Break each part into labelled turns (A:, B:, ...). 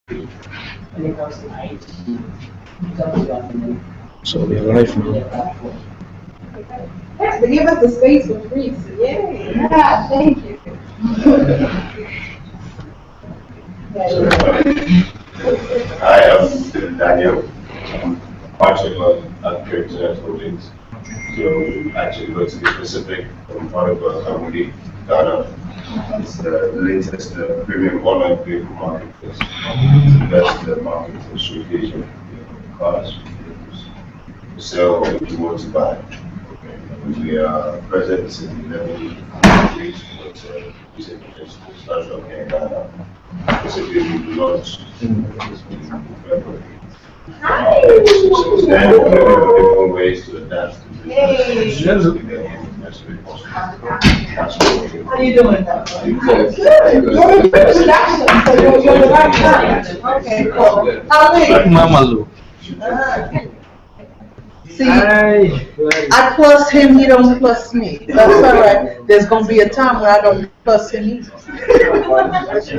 A: when it comes to IT.
B: So we are live now.
C: Yeah, they give us the space for free, so yay. Yeah, thank you.
D: Hi, I'm Daniel. I'm partial architecture projects. So actually, going to be specific, I'm part of a company, Ghana. It's the latest premium online vehicle marketplace. It's the best market for showcasing cars to sell or if you want to buy. We are present in 11 countries, but using principles started up here in Ghana. Basically, we launched in February. Since then, we're looking for ways to adapt to this.
C: How are you doing? Good. You're in production, so you're the right person. Okay, cool. How are you?
B: Mama Lou.
E: See, I plus him, he don't plus me. That's all right. There's gonna be a time when I don't plus him either.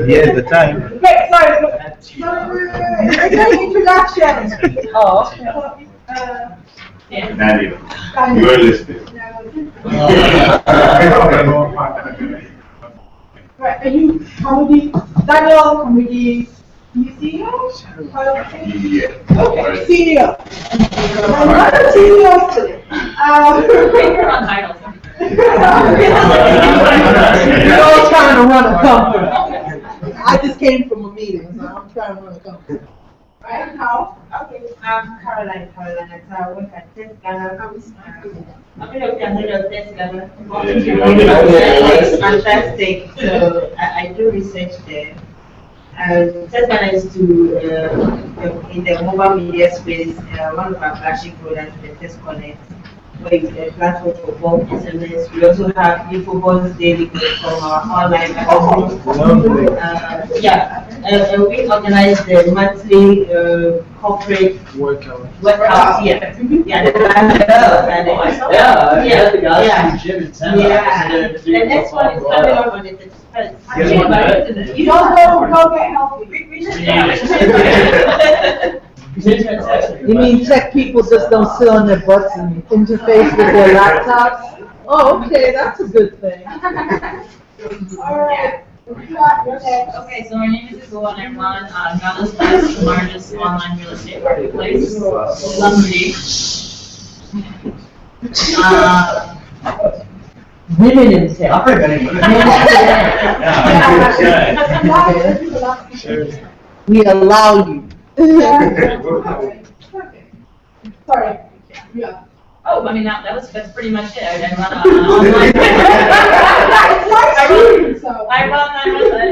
B: Here's the time.
C: Wait, sorry. It's an introduction.
E: Oh, okay.
D: Daniel, you are listening.
C: Right, are you comedy? Daniel, comedy. You CEO?
D: Yeah.
C: Okay, CEO. I'm not a CEO today.
F: You're on titles.
E: You're all trying to run a company. I just came from a meeting, so I'm trying to run a company.
C: Right, how?
G: Okay, I'm Caroline. So I work at Test Ghana.
F: I'm going to head of Test Ghana.
G: It's fantastic. So I do research there. Test Ghana is in the mobile media space. One of our flagship products is the Test Connect, where it's a platform for bulk SMS. We also have InfoBuzz Daily from our online platform. We organize the monthly corporate workout. Yeah, The next one is coming up on the 31st.
C: You don't go get healthy.
E: You mean tech people just don't sit on their butts and interface with their laptops? Oh, okay, that's a good thing.
C: All right.
F: Okay, so my name is Isabel and I run Ghana's first largest online real estate marketplace, Lumberdy.
E: Women in tech. We allow you.
C: Sorry. Yeah.
F: Oh, I mean, that's pretty much it. I run online. I run,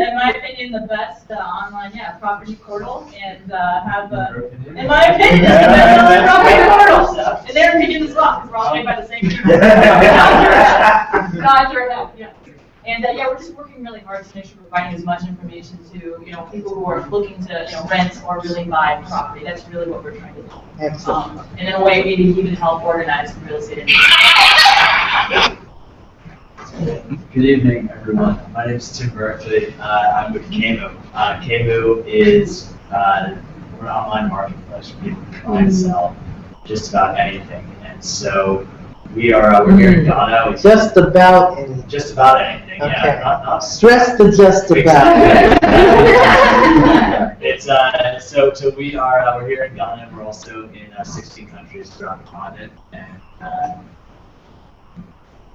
F: in my opinion, the best online, property portal, and have, in my opinion, the best property portal. In their opinion as well, because we're all made by the same people. Yeah. And we're just working really hard to make sure we're providing as much information to people who are looking to rent or really buy property. That's really what we're trying to do.
E: Excellent.
F: And in a way, maybe even help organize the real estate industry.
H: Good evening, everyone. My name is Tim Berkeley. I'm with Kamu. Kamu is we're an online marketplace where people can buy and sell just about anything. And so we're here in Ghana.
E: Just about anything.
H: Just about anything.
E: Okay.
H: Yeah, not
E: Stress the just about.
H: It's so we're here in Ghana. We're also in 16 countries throughout the continent, and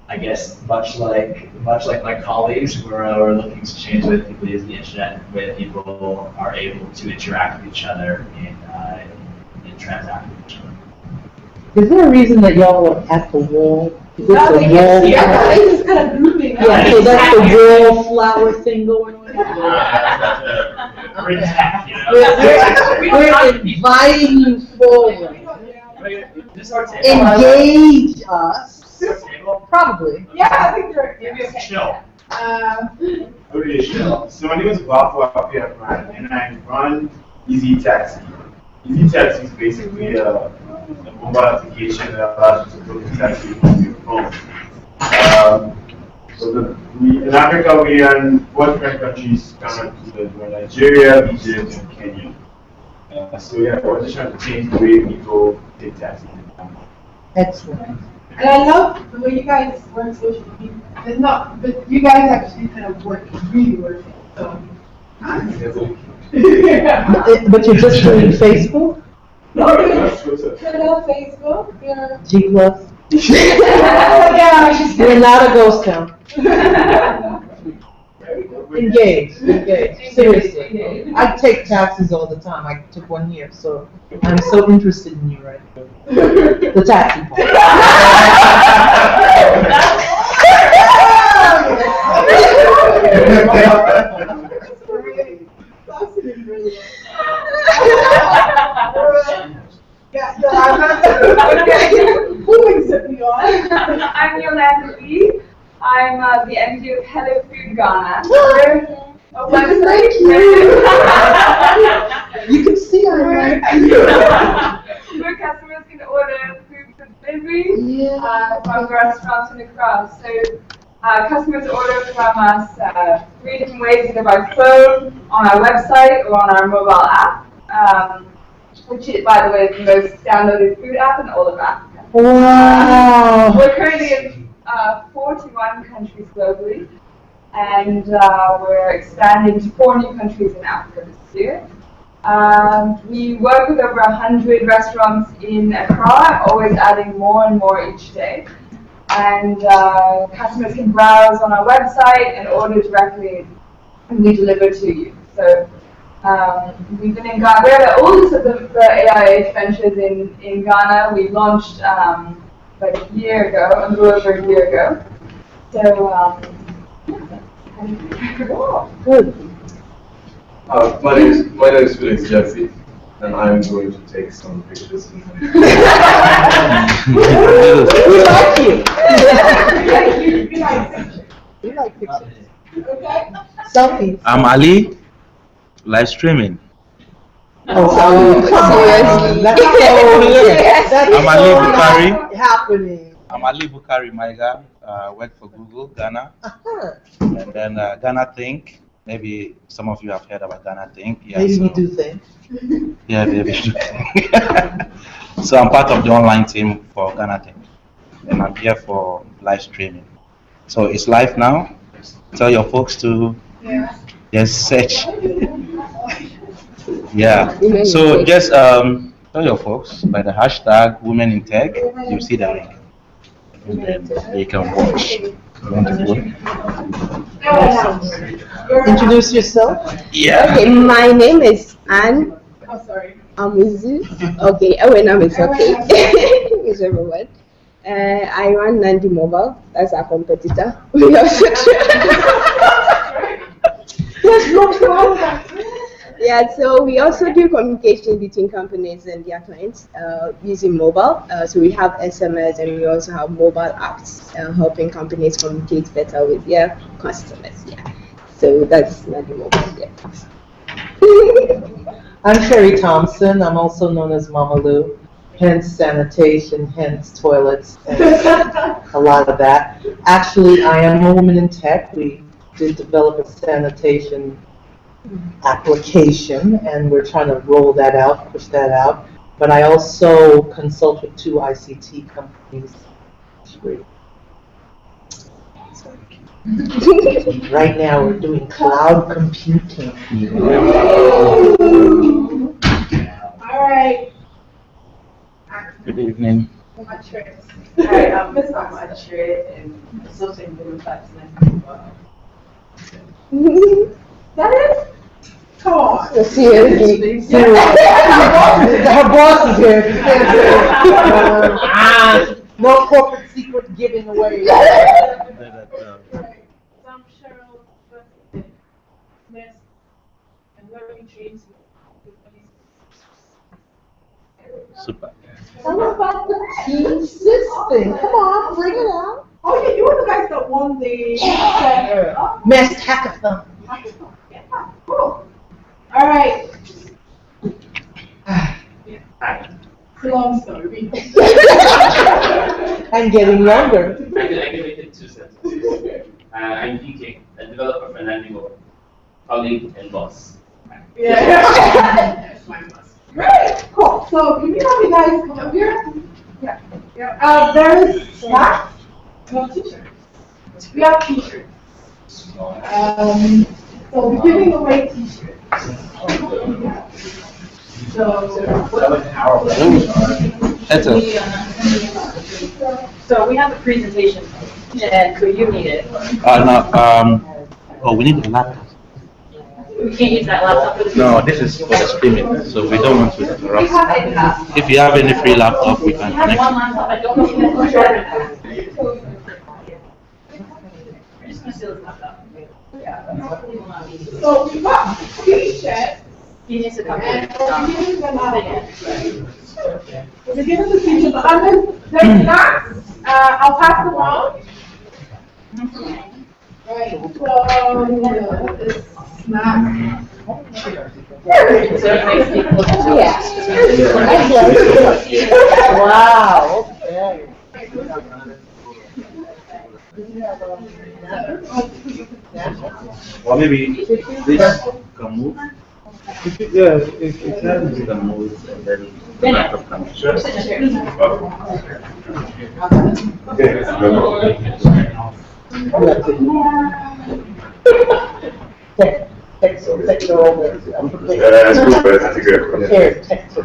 H: I guess much like my colleagues, we're looking to change the way people use the internet, the way that people are able to interact with each other and transact with each other.
E: Is there a reason that y'all are at the wall? Is this a wall?
C: Yeah, it's just kind of moving.
E: Yeah, so that's the wall flower thing going on? We're inviting you forward. Engage us. Probably.
C: Yeah, I think they're okay.
D: Chill. Okay, chill. So my name is Bafo Apia Brand, and I run Easy Taxi. Easy Taxi is basically a mobile application that allows you to book a taxi from your phone.
I: In Africa, we are in 4 different countries, Ghana, Nigeria, Egypt, and Kenya. So yeah, we're just trying to change the way people take taxis in Ghana.
E: Excellent.
C: And I love the way you guys work social media. It's not, but you guys actually kind of work, really work. So.
E: But you're just doing Facebook?
C: Twitter, Facebook, yeah.
E: G Plus?
C: Yeah, she's
E: We're not a ghost town. Engage, seriously. I take taxis all the time. I took one here, so I'm so interested in you right now. The taxi
J: I'm Yolanda Lee. I'm the MD of Hello Food Ghana. A website.
E: You can see I'm
J: where customers can order food for delivery from restaurants and across. So customers order from us 3 different ways, either by phone, on our website, or on our mobile app, which is, by the way, is the most downloaded food app in all of Africa.
E: Wow.
J: We're currently in 41 countries globally, and we're expanding to 4 new countries in Africa this year. We work with over 100 restaurants in Accra, always adding more and more each day. And customers can browse on our website and order directly, and we deliver to you. So we've been in Ghana. We're the oldest of the AIH ventures in Ghana. We launched like a year ago, a little over a year ago. So,
E: Good.
K: My name is Felix Jesse, and I'm going to take some pictures.
E: We like you. We like pictures.
C: Okay.
E: Selfies.
B: I'm Ali, live streaming.
E: Oh, come on. That's so weird. That's
B: I'm Ali Bukari.
E: not happening.
B: I'm Ali Bukari Maiga, work for Google, Ghana.
E: Uh-huh.
B: And then Ghana Think. Maybe some of you have heard about Ghana Think. Yeah,
E: Maybe
B: so,
E: we do things.
B: Yeah, maybe. So I'm part of the online team for Ghana Think. And I'm here for live streaming. So it's live now. Tell your folks to just search. Yeah. So just tell your folks by the hashtag Women in Tech, you see the link. And then you can watch.
E: Introduce yourself.
B: Yeah.
L: Okay, my name is Anne.
C: Oh, sorry.
L: Amuzu. Okay, when I'm it's okay. Whichever one. I run Nandi Mobile. That's our competitor. We also yeah, so we also do communication between companies and their clients using mobile. So we have SMS and we also have mobile apps helping companies communicate better with their customers. Yeah. So that's Nandi Mobile. Yeah.
E: I'm Sherry Thompson. I'm also known as Mama Lou. Hence sanitation, hence toilets, and a lot of that. Actually, I am a woman in tech. We did develop a sanitation application, and we're trying to roll that out, push that out. But I also consult with 2 ICT companies. Right now, we're doing cloud computing.
C: All right.
B: Good evening.
G: Hi, I'm Miss Amachire and Social Media
C: That is? Come on.
E: Her boss is here. No corporate secret giving away.
C: So I'm Cheryl, Miss, and learning dreams.
B: Super.
E: Tell me about the team system. Come on, bring it out.
C: Oh, yeah, you were the guys that won the
E: Mass hackathon.
C: Yeah, cool. All right. It's a long story.
E: And getting longer.
H: I can make it 2 sentences.
M: I'm PK, a developer for Nandigo, colleague and boss.
C: Yeah. Great, cool. So can you have you guys come up here? Yeah. Yeah. There is snacks. No t-shirts. We have t-shirts. So we're giving away t-shirts.
F: So we have a presentation, and so you need it.
B: Oh, we need a laptop.
F: We can't use that laptop for the.
B: No, this is for the streaming, so we don't want to
F: We
B: interrupt.
F: have a,
B: If you have any free laptop, we can
F: we have
B: connect.
F: one laptop, I don't know if you can push it. We're just gonna steal this laptop.
C: So we got t-shirts.
F: He needs to come
C: And
F: in.
C: we're giving them out. We're giving the t-shirts. There's snacks. I'll pass them around. Right. So this snack.
E: Wow.
B: Or maybe this can move.
I: Yeah, it can.
B: This can move and then the laptop can move.
E: Text her over.
D: That's good, but that's good.
E: Here, text her.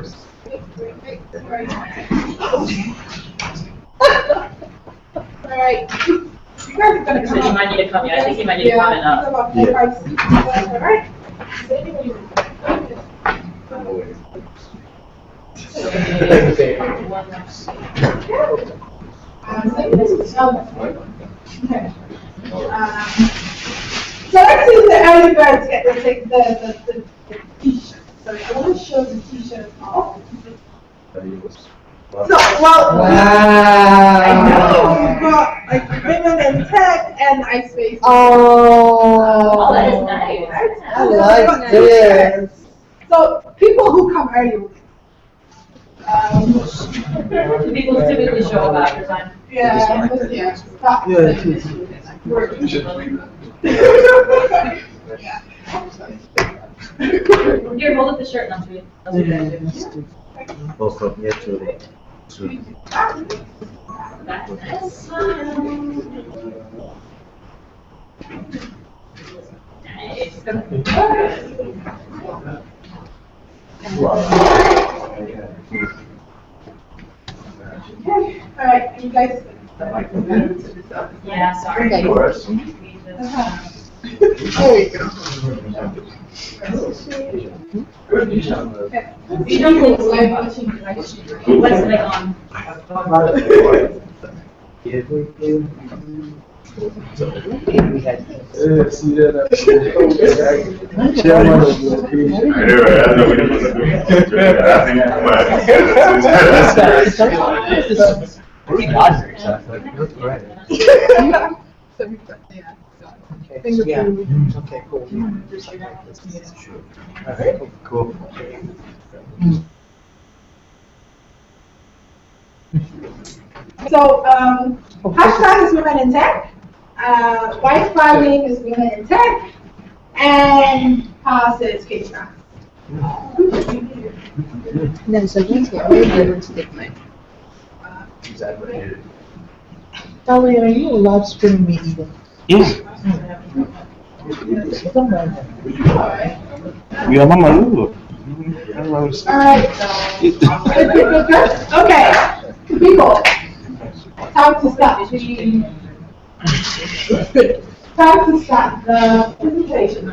C: All right. You guys are gonna
F: So
C: come
F: you
C: up.
F: might need to come, I think you might need to come in
C: Yeah,
F: up.
C: about 4 or 5 seats. All right. So let's see if the early birds get to take the t-shirt. So I want to show the t-shirt off. So, well, I know we've got like women in tech and ice space.
F: Oh, that is nice.
E: I like this.
C: So people who come early.
F: People typically show up after time.
C: Yeah, yeah. Stop.
F: Here, hold up the shirt and I'll show you. That's what you do.
B: Or from here to
F: That's nice.
C: All right, you guys.
F: Yeah, sorry.
C: There we go.
F: You don't think it's live watching, what's like on?
I: See that? Chairman of the occasion.
D: I know, right? I know what you're gonna do.
H: Pretty God yourself, like, that's great.
E: Okay, cool. Alright,
H: Cool.
C: So, hashtag is women in tech. White flagging is women in tech. And pass is K-Track.
L: Then so you can really be able to take mine.
H: Exactly.
E: Dolly, are you a live stream media?
B: Yes. We are Mama Lulu.
C: Alright. Okay, people. Time to start. Time to start the presentation.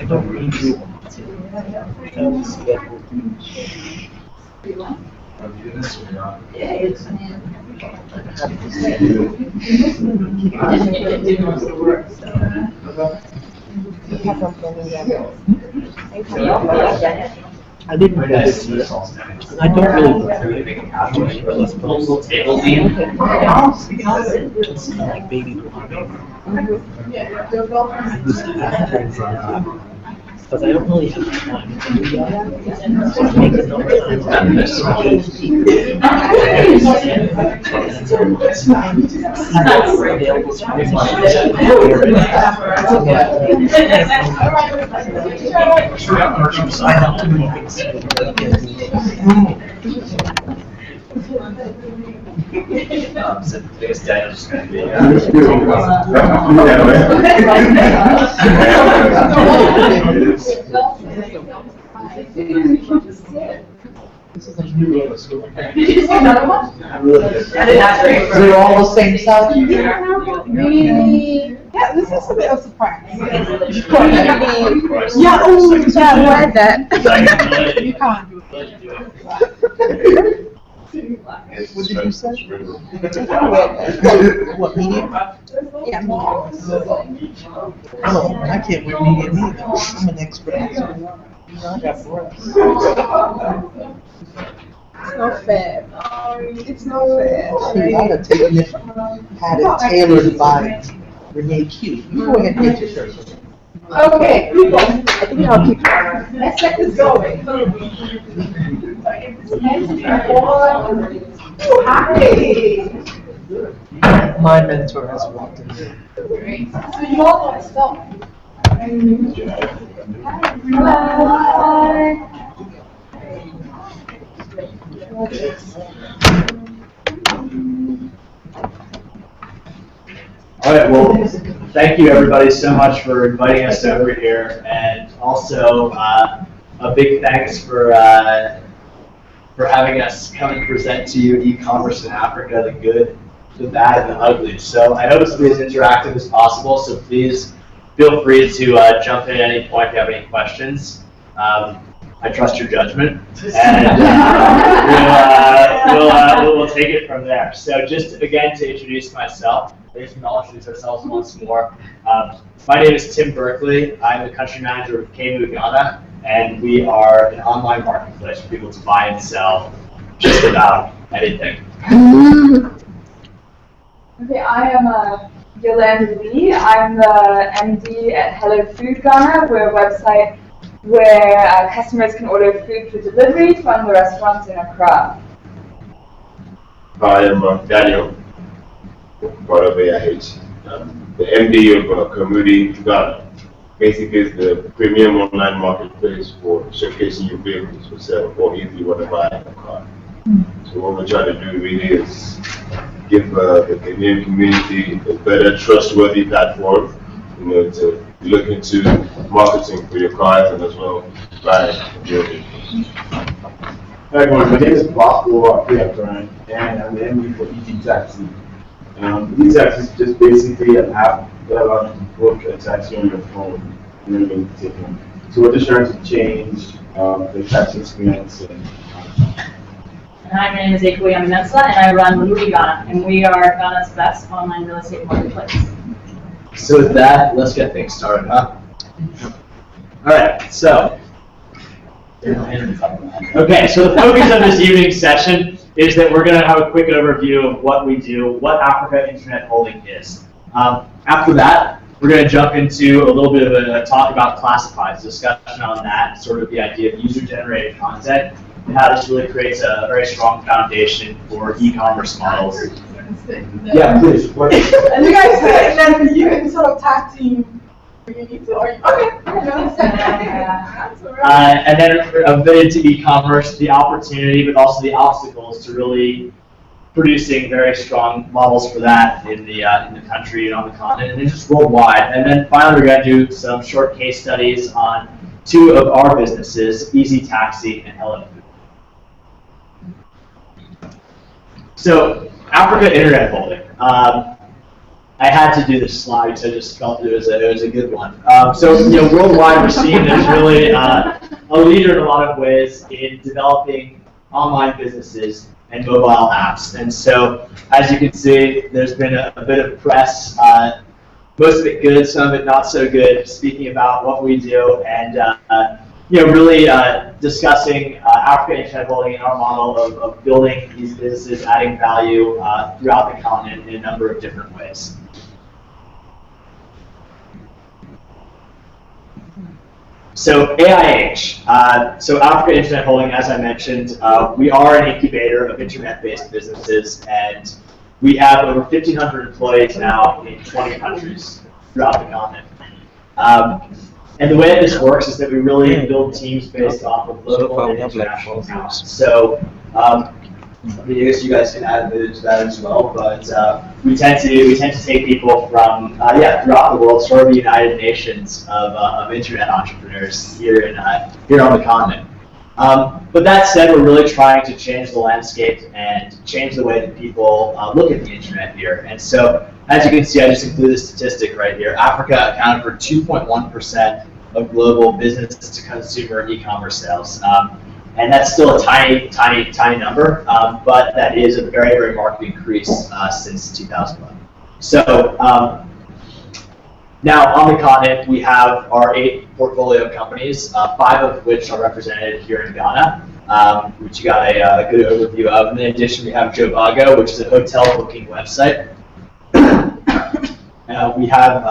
N: don't really want to. I didn't really see it. I don't really have to. Let's put a little table in. It's like baby because I don't really have time to do that. So I'm making no time to
H: So I guess Daniel's just going to be.
E: This is a new roller school.
C: Did you say another one?
E: They're all the same size?
C: Really? Yeah, this is a bit of a surprise.
L: Yeah, oh, yeah, why that?
C: You can't do it.
E: What did you say? What, medium?
C: Yeah, medium.
E: Oh, I can't wear medium either. I'm an expert. I got breasts.
L: It's not fair. It's not fair.
E: See, I'd have taken it, had it tailored by Renee Q. You go ahead and get your shirt.
C: Okay, people,
L: I think I'll keep
C: let's get this going. Hi.
E: My mentor has walked in here.
C: Great. So you all want to stop.
H: All right, well, thank you everybody so much for inviting us over here, and also a big thanks for having us come and present to you e-commerce in Africa, the good, the bad, and the ugly. So I hope it's be as interactive as possible, so please feel free to jump in at any point if you have any questions. I trust your judgment, and we'll take it from there. So just again to introduce myself, let's introduce ourselves once more. My name is Tim Berkeley. I'm the country manager of KMU Ghana, and we are an online marketplace for people to buy and sell just about anything.
J: Okay, I am Yolanda Lee. I'm the MD at Hello Food Ghana. We're a website where customers can order food for delivery from the restaurants in Accra.
D: Hi, I'm Daniel, part of AIH. The MD of Kamudi Ghana. Basically, it's the premium online marketplace for showcasing your vehicles for sale or if you want to buy a car. So what we're trying to do really is give the Kenyan community a better, trustworthy platform, to look into marketing for your cars and as well buy your vehicles.
I: Hi everyone, my name is Bosco Brian, and I'm the MD for EG Taxi. EG Taxi is just basically an app that allows you to book a taxi on your phone and then make the ticket. So we're just trying to change the taxi experience.
F: Hi, my name is Ekwe Aminetsa, and I run Louis Ghana, and we are Ghana's best online real estate marketplace.
H: So with that, let's get things started, huh? All right, so. Okay, so the focus of this evening's session is that we're going to have a quick overview of what we do, what Africa Internet Holding is. After that, we're going to jump into a little bit of a talk about classifieds, discussion on that, sort of the idea of user-generated content, and how this really creates a very strong foundation for e-commerce models. Yeah, please.
C: And you guys say, and then for you, any sort of tag team, you need to, or okay.
H: And then a bit into e-commerce, the opportunity, but also the obstacles to really producing very strong models for that in the country and on the continent, and then just worldwide. And then finally, we're going to do some short case studies on two of our businesses, Easy Taxi and Hello Food. So, Africa Internet Holding. I had to do this slide because I just felt it was a good one. So worldwide we're seeing there's really a leader in a lot of ways in developing online businesses and mobile apps. And so as you can see, there's been a bit of press, most of it good, some of it not so good, speaking about what we do and really discussing Africa Internet Holding and our model of building these businesses, adding value throughout the continent in a number of different ways. So AIH, so Africa Internet Holding, as I mentioned, we are an incubator of internet-based businesses, and we have over 1,500 employees now in 20 countries throughout the continent. And the way that this works is that we really build teams based off of local and international talent. So I guess you guys can add a bit to that as well, but we tend to take people from throughout the world, sort of the United Nations of internet entrepreneurs here on the continent. But that said, we're really trying to change the landscape and change the way that people look at the internet here. And so, as you can see, I just included a statistic right here. Africa accounted for 2.1% of global business-to-consumer e-commerce sales. And that's still a tiny, tiny, tiny number, but that is a very, very marked increase since 2011. So now on the continent, we have our 8 portfolio companies, 5 of which are represented here in Ghana, which you got a good overview of. And in addition, we have Jobago, which is a hotel booking website. We have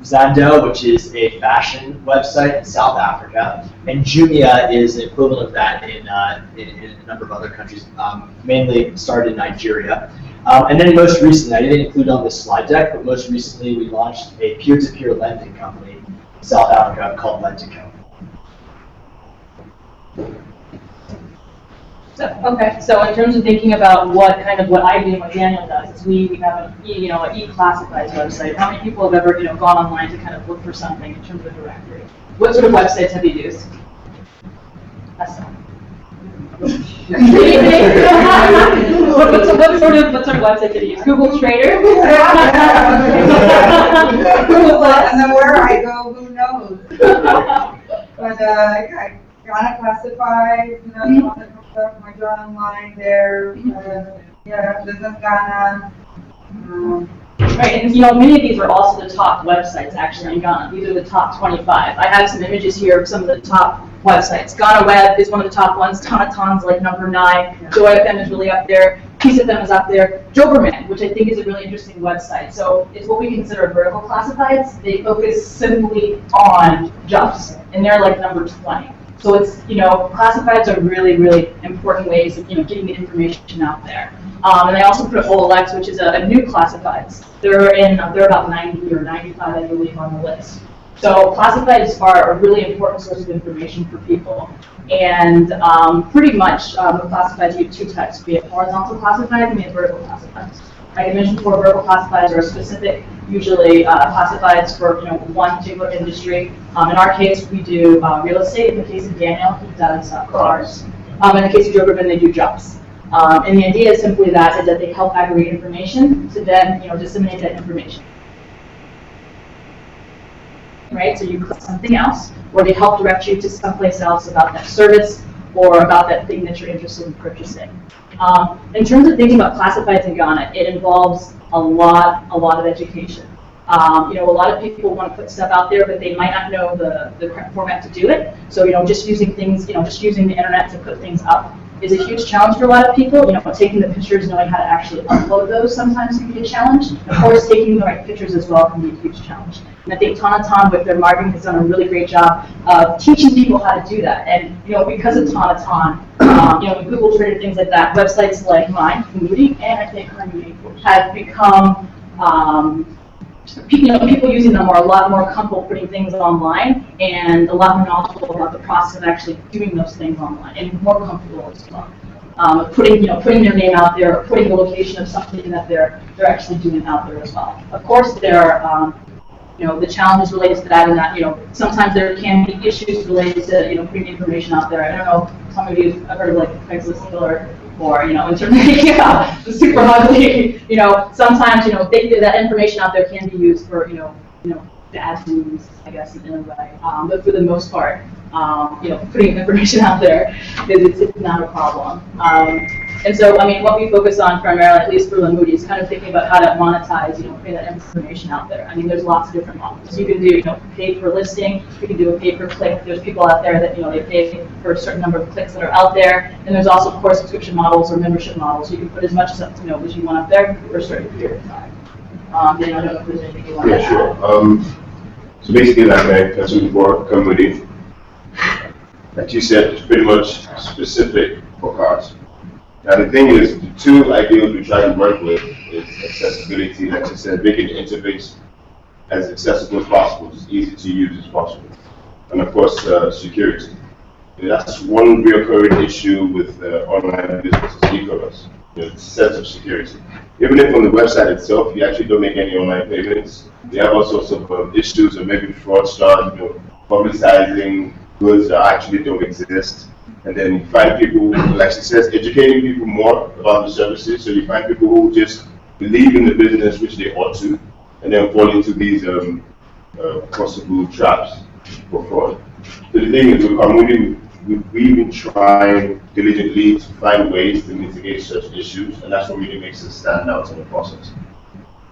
H: Zando, which is a fashion website in South Africa, and Jumia is the equivalent of that in a number of other countries, mainly started in Nigeria. And then most recently, I didn't include on this slide deck, but most recently we launched a peer-to-peer lending company in South Africa called Lentico.
F: So in terms of thinking about what I do and what Daniel does, is we have an e-classifieds website. How many people have ever gone online to kind of look for something in terms of a directory? What sort of websites have you used? What sort of website did you use? Google Trader?
C: And then where I go, who knows? But Ghana Classifieds, my job online there, Business Ghana.
F: Right, and many of these are also the top websites actually in Ghana. These are the top 25. I have some images here of some of the top websites. Ghana Web is one of the top ones. Tonaton's like number 9. Joy FM is really up there. Peace FM is up there. Joberman, which I think is a really interesting website. So it's what we consider vertical classifieds. They focus simply on jobs, and they're like number 20. So it's, classifieds are really, really important ways of, getting the information out there. And I also put OLX, which is a new classifieds. They're about 90 or 95, I believe, on the list. So classifieds are a really important source of information for people. And pretty much the classifieds, you have 2 types. We have horizontal classifieds and we have vertical classifieds. Like I mentioned before, vertical classifieds are specific, usually classifieds for one particular industry. In our case, we do real estate. In the case of Daniel, he does cars. In the case of Joberman, they do jobs. And the idea is simply that they help aggregate information to then disseminate that information. Right? So you click something else, or they help direct you to someplace else about that service or about that thing that you're interested in purchasing. In terms of thinking about classifieds in Ghana, it involves a lot of education. A lot of people want to put stuff out there, but they might not know the correct format to do it. So, just using things, just using the internet to put things up is a huge challenge for a lot of people. Taking the pictures, knowing how to actually upload those sometimes can be a challenge. Of course, taking the right pictures as well can be a huge challenge. And I think Tonaton, with their marketing, has done a really great job of teaching people how to do that. And because of Tonaton, Google Trader, things like that, websites like mine, Moody, and I think Moody, have become people using them are a lot more comfortable putting things online and a lot more knowledgeable about the process of actually doing those things online and more comfortable as well. Putting their name out there, or putting the location of something that they're actually doing out there as well. Of course, there are the challenges related to that, and that sometimes there can be issues related to putting information out there. I don't know if some of you have heard of like Craigslist before, in terms of making up the super ugly, sometimes, that information out there can be used for, bad news, I guess, in a way. But for the most part, putting information out there it's not a problem. And so, what we focus on primarily, at least for Moody, is kind of thinking about how to monetize, putting that information out there. There's lots of different models. You can do, pay per listing. You can do a pay per click. There's people out there that, they pay for a certain number of clicks that are out there. And there's also, of course, subscription models or membership models. You can put as much as you want up there for a certain period of time. Dan, I don't know if there's anything you want to add.
D: Sure. So basically, like I mentioned before, community, like you said, it's pretty much specific for cars. Now the thing is, the two ideals we try to work with is accessibility, like I said, making the interface as accessible as possible, as easy to use as possible. And of course, security. That's one recurring issue with online businesses, e-commerce, the sense of security. Even if on the website itself, you actually don't make any online payments, you have all sorts of issues of maybe fraudsters, publicizing goods that actually don't exist. And then you find people, like she says, educating people more about the services. So you find people who just believe in the business, which they ought to, and then fall into these possible traps for fraud. So the thing is, with community, we've been trying diligently to find ways to mitigate such issues, and that's what really makes us stand out in the process.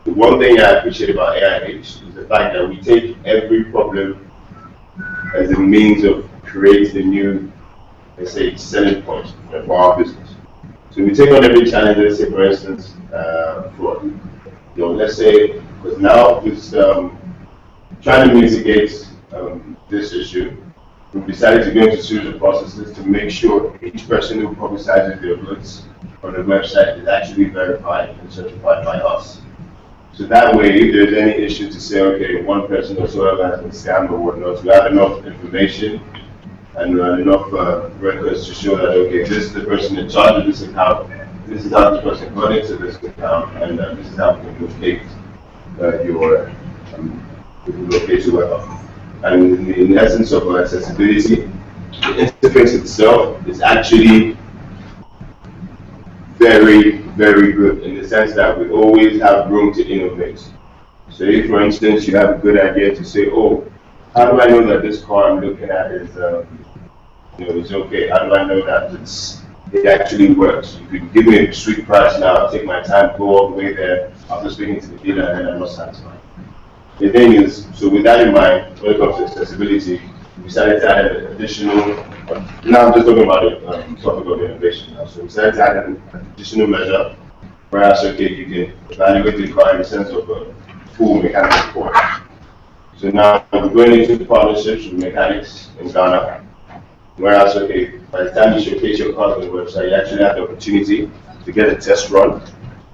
D: The one thing I appreciate about AIH is the fact that we take every problem as a means of creating a new, let's say, selling point for our business. So we take on every challenge, let's say, for instance, fraud. Let's say, because now it's trying to mitigate this issue, we've decided to go into a series of processes to make sure each person who publicizes their goods on the website is actually verified and certified by us. So that way, if there's any issue to say, okay, one person or so has been scammed or whatnot, we have enough information and enough records to show that, okay, this is the person in charge of this account, this is how this person got into this account, and this is how we can locate your website. And in the essence of accessibility, the interface itself is actually very, very good in the sense that we always have room to innovate. So if, for instance, you have a good idea to say, oh, how do I know that this car I'm looking at is, is okay? How do I know that it actually works? You could give me a sweet price now, I'll take my time, go all the way there, after speaking to the dealer, and then I'm not satisfied. The thing is, so with that in mind, when it comes to accessibility, we decided to add an additional, now I'm just talking about the topic of innovation now, so we decided to add an additional measure, whereas, okay, you can evaluate the car in the sense of full mechanical support. So now we're going into the partnerships with mechanics in Ghana, whereas, okay, by the time you showcase your car on the website, you actually have the opportunity to get a test run,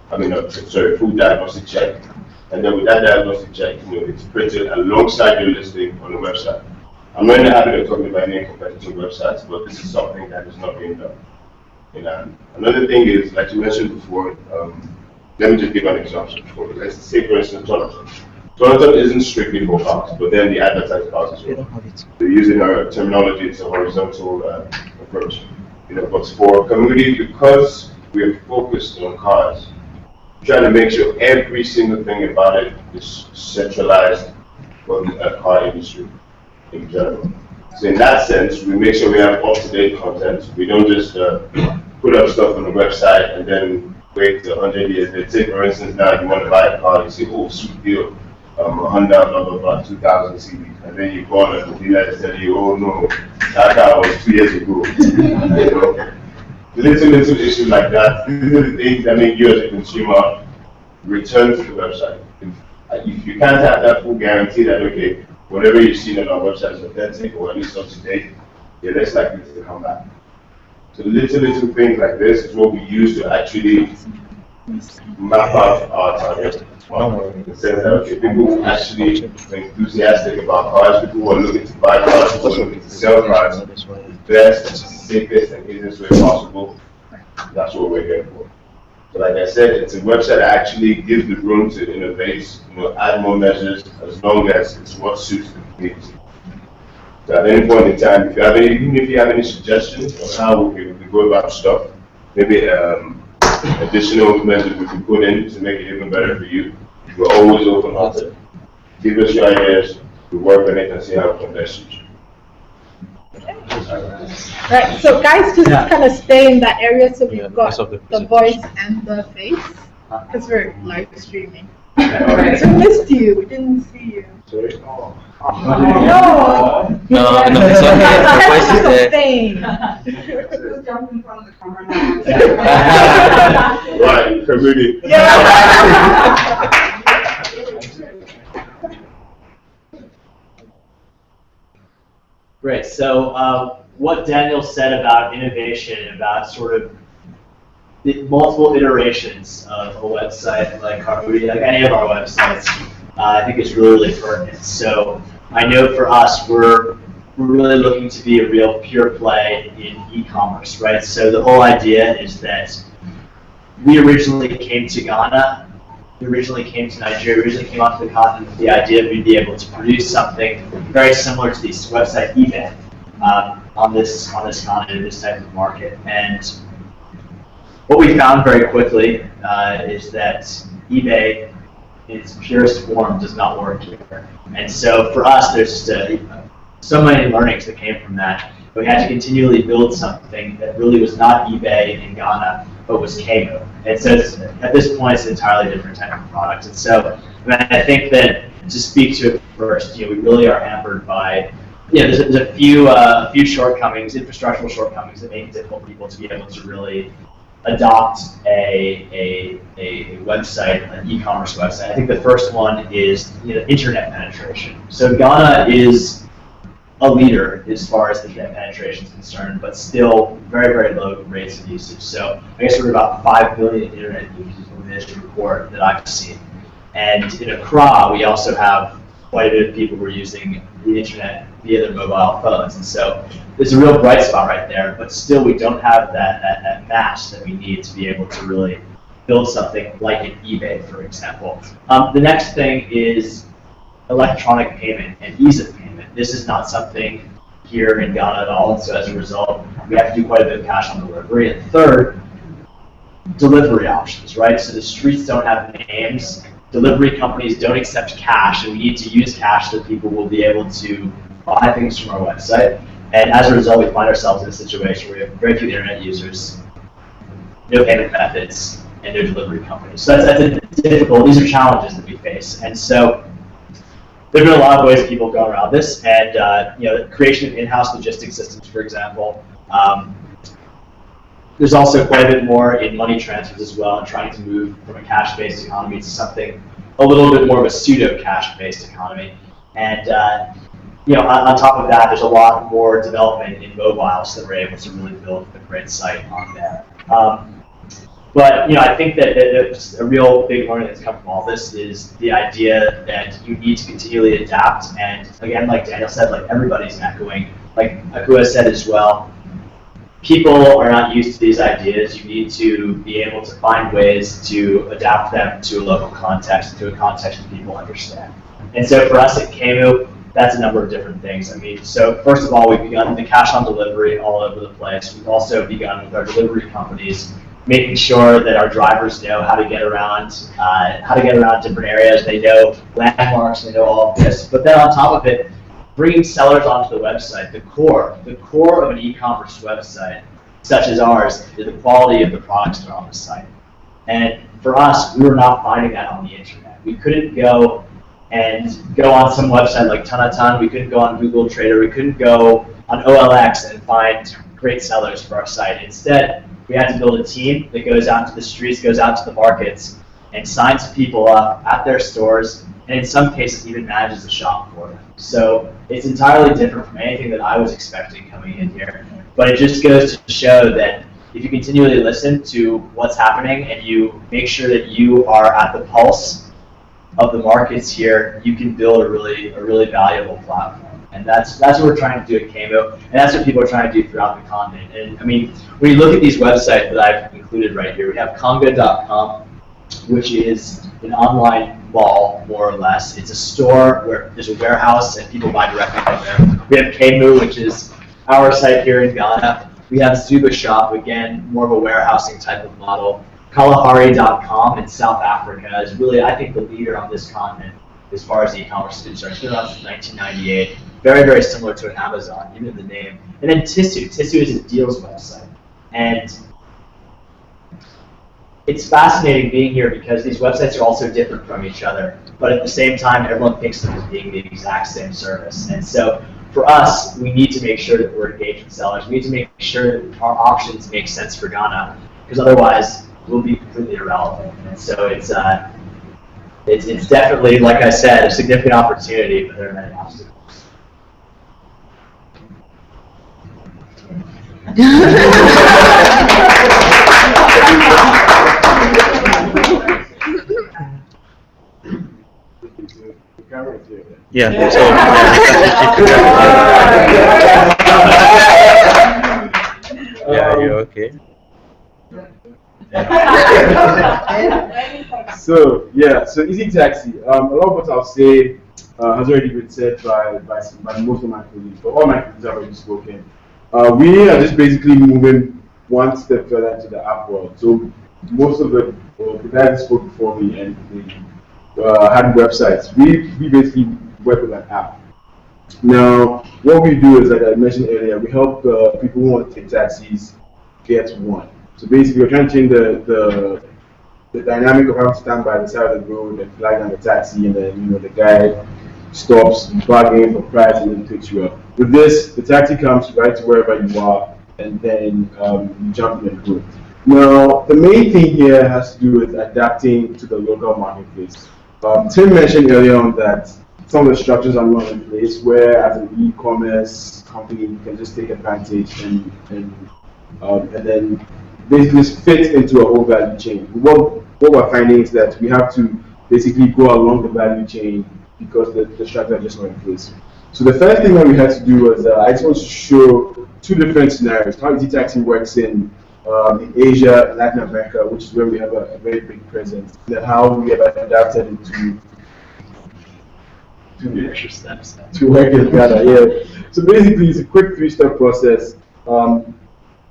D: full diagnostic check. And then with that diagnostic check, it's printed alongside your listing on the website. I'm not in the habit of talking about any competitive websites, but this is something that is not being done. Another thing is, like you mentioned before, let me just give an example. Let's say, for instance, Jonathan. Jonathan isn't strictly for cars, but then the advertised cars as well. So using our terminology, it's a horizontal approach. But for community, because we're focused on cars, trying to make sure every single thing about it is centralized for the car industry in general. So in that sense, we make sure we have up-to-date content. We don't just put up stuff on the website and then wait 100 years. Let's say, for instance, now you want to buy a car, you say, oh, sweet deal, a Honda, blah, blah, blah, 2000 CV. And then you call and the dealer is telling you, oh no, that car was 2 years ago. Little issues like that. These are the things that make you as a consumer return to the website. If you can't have that full guarantee that, okay, whatever you've seen on our website is authentic or at least up to date, you're less likely to come back. So little things like this is what we use to actually map out our target. In the sense that, okay, people who actually are enthusiastic about cars, people who are looking to buy cars, people who are looking to sell cars, best, safest, and easiest way possible. That's what we're here for. So like I said, it's a website that actually gives the room to innovate, add more measures as long as it's what suits the community. So at any point in time, even if you have any suggestions on how we go about stuff, maybe additional measures we can put in to make it even better for you. We're always open-hearted. Give us your ideas, we work on it and see how we can best use you.
C: Right, so guys, just kind of stay in that area so we've got
B: most of
C: the voice and the face, because we're live streaming. Right, so we missed you, we didn't see you.
D: Sorry?
C: No!
B: No, it's okay. The voice is there.
J: Just jump in front of the camera now.
D: Right, community.
H: Great. So what Daniel said about innovation, about sort of the multiple iterations of a website like Carmoody, like any of our websites, I think is really, really pertinent. So I know for us, we're really looking to be a real pure play in e-commerce, right? So the whole idea is that we originally came to Ghana, we originally came to Nigeria, we originally came onto the continent with the idea that we'd be able to produce something very similar to this website eBay on this continent, this type of market. And what we found very quickly is that eBay in its purest form does not work here. And so for us, there's just so many learnings that came from that. We had to continually build something that really was not eBay in Ghana, but was Kamo. And so at this point, it's an entirely different type of product. And so I think that to speak to it first, we really are hampered by, there's a few shortcomings, infrastructural shortcomings that make it difficult for people to be able to really adopt a website, an e-commerce website. I think the first one is internet penetration. So Ghana is a leader as far as the internet penetration is concerned, but still very, very low rates of usage. So I guess we're about 5 million internet users in this report that I've seen. And in Accra, we also have quite a bit of people who are using the internet via their mobile phones. And so there's a real bright spot right there, but still we don't have that mass that we need to be able to really build something like an eBay, for example. The next thing is electronic payment and ease of payment. This is not something here in Ghana at all, and so as a result, we have to do quite a bit of cash on delivery. And third, delivery options, right? So the streets don't have names. Delivery companies don't accept cash, and we need to use cash so people will be able to buy things from our website. And as a result, we find ourselves in a situation where we have very few internet users, no payment methods, and no delivery companies. So that's a difficult, these are challenges that we face. And so there have been a lot of ways that people go around this, and the creation of in-house logistics systems, for example. There's also quite a bit more in money transfers as well, and trying to move from a cash-based economy to something a little bit more of a pseudo-cash-based economy. And on top of that, there's a lot more development in mobile, so that we're able to really build a great site on there. But I think that there's a real big learning that's come from all this is the idea that you need to continually adapt. And again, like Daniel said, like everybody's echoing, like Akua said as well, people are not used to these ideas. You need to be able to find ways to adapt them to a local context, to a context that people understand. And so for us at Kamo, that's a number of different things. I mean, so first of all, we've begun the cash on delivery all over the place. We've also begun with our delivery companies, making sure that our drivers know how to get around different areas. They know landmarks, they know all of this. But then on top of it, bringing sellers onto the website, the core of an e-commerce website, such as ours, is the quality of the products that are on the site. And for us, we were not finding that on the internet. We couldn't go on some website like Tanatan, we couldn't go on Google Trader, we couldn't go on OLX and find great sellers for our site. Instead, we had to build a team that goes out to the streets, goes out to the markets, and signs people up at their stores, and in some cases even manages the shop for them. So it's entirely different from anything that I was expecting coming in here. But it just goes to show that if you continually listen to what's happening and you make sure that you are at the pulse of the markets here, you can build a really valuable platform. And that's what we're trying to do at Kamo, and that's what people are trying to do throughout the continent. And I mean, when you look at these websites that I've included right here, we have Conga.com, which is an online mall, more or less. It's a store where there's a warehouse and people buy directly from there. We have Kamo, which is our site here in Ghana. We have Zuba Shop, again, more of a warehousing type of model. Kalahari.com in South Africa is really, I think, the leader on this continent as far as e-commerce is concerned. It's been around since 1998. Very, very similar to an Amazon, even the name. And then Tissue. Tissue is a deals website. And it's fascinating being here because these websites are all so different from each other. But at the same time, everyone thinks of them as being the exact same service. And so for us, we need to make sure that we're engaged with sellers. We need to make sure that our options make sense for Ghana, because otherwise we'll be completely irrelevant. And so it's definitely, like I said, a significant opportunity, but there are many obstacles.
B: Yeah. So. Yeah, you okay?
I: So Easy Taxi. A lot of what I'll say has already been said by most of my colleagues, but all my colleagues have already spoken. We are just basically moving one step further into the app world. So most of the guys that spoke before me and they had websites. We basically work with an app. Now, what we do is, like I mentioned earlier, we help people who want to take taxis get one. So basically, we're trying to change the dynamic of having to stand by the side of the road and flag down the taxi, and then the guy stops, bargains for price, and then picks you up. With this, the taxi comes right to wherever you are, and then you jump in and go. Now, the main thing here has to do with adapting to the local marketplace. Tim mentioned earlier on that some of the structures are not in place, where as an e-commerce company, you can just take advantage and then basically fit into a whole value chain. What we're finding is that we have to basically go along the value chain because the structure are just not in place. So the first thing that we had to do was I just want to show two different scenarios: how Easy Taxi works in Asia, Latin America, which is where we have a very big presence, and then how we have adapted into
H: extra steps
I: to work in Ghana. Yeah. So basically, it's a quick 3-step process.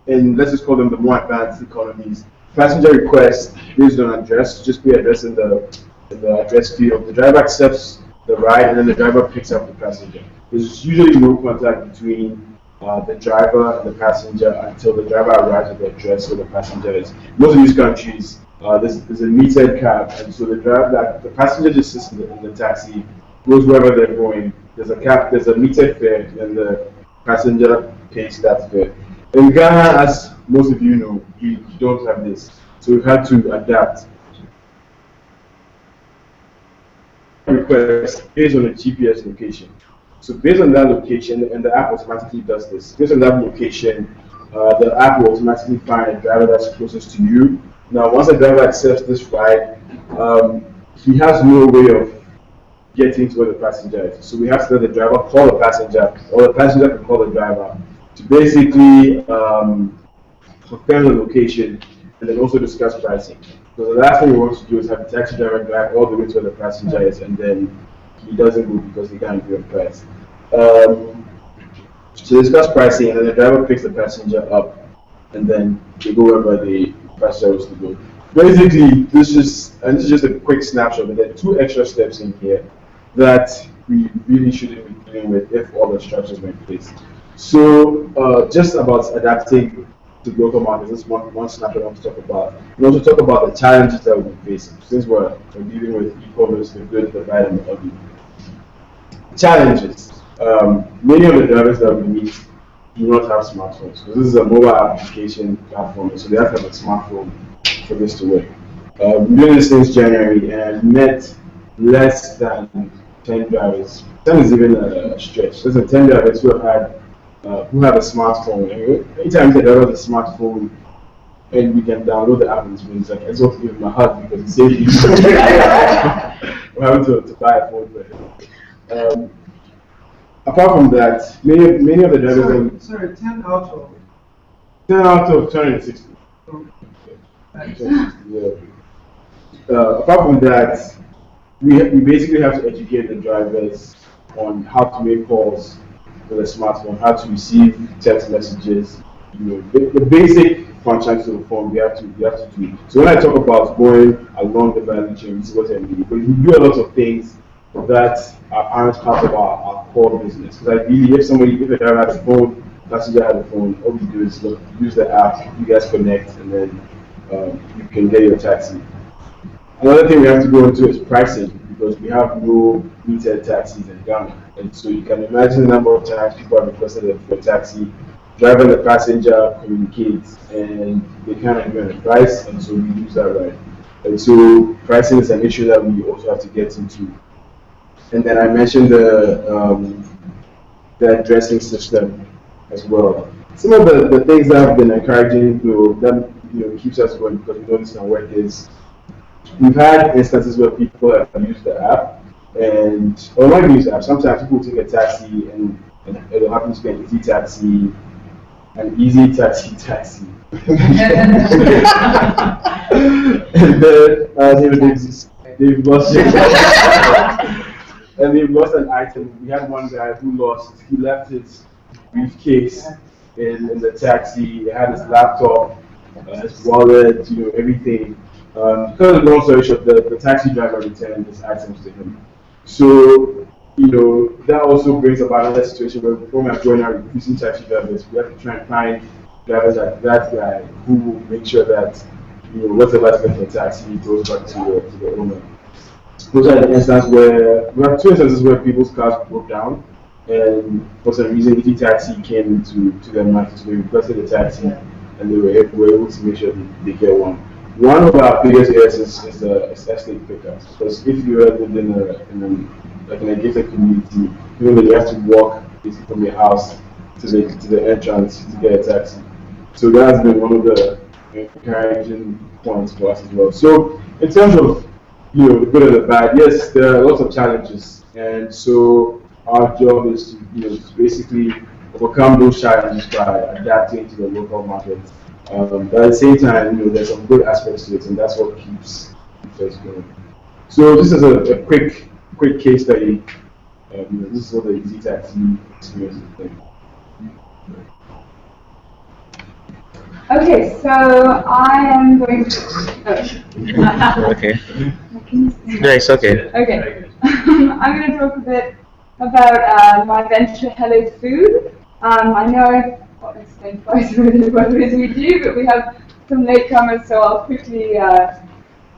I: And let's just call them the more advanced economies. Passenger request based on address, just be address in the address field. The driver accepts the ride, and then the driver picks up the passenger. There's usually no contact between the driver and the passenger until the driver arrives at the address where the passenger is. Most of these countries, there's a metered cab, and so the passenger just sits in the taxi, goes wherever they're going. There's a metered fare, and the passenger pays that fare. In Ghana, as most of you know, we don't have this, so we've had to adapt. Request based on a GPS location. So based on that location, and the app automatically does this. Based on that location, the app will automatically find a driver that's closest to you. Now, once a driver accepts this ride, he has no way of getting to where the passenger is. So we have to let the driver call the passenger, or the passenger can call the driver to basically confirm the location and then also discuss pricing. So the last thing we want to do is have the taxi driver drive all the way to where the passenger is, and then he doesn't go because he can't agree on price. To discuss pricing, and then the driver picks the passenger up, and then they go wherever the passenger wants to go. Basically, this is just a quick snapshot, but there are 2 extra steps in here that we really shouldn't be dealing with if all the structures were in place. So, just about adapting to local markets, this is one snapshot I want to talk about. We also talk about the challenges that we're facing, since we're dealing with e-commerce, the good, the bad, and the ugly. Challenges. Many of the drivers that we meet do not have smartphones. So this is a mobile application platform, so they have to have a smartphone for this to work. We've been doing this since January and met less than 10 drivers. 10 is even a stretch. There's 10 drivers who have a smartphone. Anytime the driver has a smartphone and we can download the app, it's like, I just want to give him a hug because it saves you. We're having to buy a phone for him. Apart from that, many of the drivers.
A: Sorry, 10 out of
I: 260. Yeah. Apart from that, we basically have to educate the drivers on how to make calls with a smartphone, how to receive text messages, the basic functions of the form we have to do. So when I talk about going along the value chain, this is what I mean. But we do a lot of things that aren't part of our core business. Because ideally, if a driver has a phone, passenger has a phone, all we do is use the app, you guys connect, and then you can get your taxi. Another thing we have to go into is pricing, because we have no metered taxis in Ghana. And so you can imagine the number of times people have requested a taxi, driver and the passenger communicates, and they can't agree on the price, and so we use that right. And so pricing is an issue that we also have to get into. And then I mentioned the addressing system as well. Some of the things that have been encouraging, that keeps us going, because we know this can work, is we've had instances where people have used the app, or not use the app. Sometimes people take a taxi and it'll happen to be an easy taxi. And then they've lost and they've lost an item. We had one guy who he left his briefcase in the taxi. He had his laptop, his wallet, everything. Because of the long story short, the taxi driver returned his items to him. So, that also brings about another situation where when we're going out recruiting taxi drivers, we have to try and find drivers like that guy who will make sure that, whatever's left in the taxi goes back to the owner. Those are the instances where, we have two instances where people's cars broke down, and for some reason, Easy Taxi came to their market, so they requested a taxi, and they were able to make sure they get one. One of our biggest areas is estate pickups, because if you are living in a gated community, you have to walk from your house to the entrance to get a taxi. So that has been one of the encouraging points for us as well. So in terms of the good and the bad, yes, there are lots of challenges, and so our job is to basically overcome those challenges by adapting to the local market. But at the same time, there's some good aspects to it, and that's what keeps us going. So this is a quick case study. This is what the Easy Taxi experience is like.
J: Okay, so I am going to.
B: Okay. Yeah, it's okay.
J: Okay. I'm going to talk a bit about my venture, Hello Food. I know I've explained twice already what it is we do, but we have some latecomers, so I'll quickly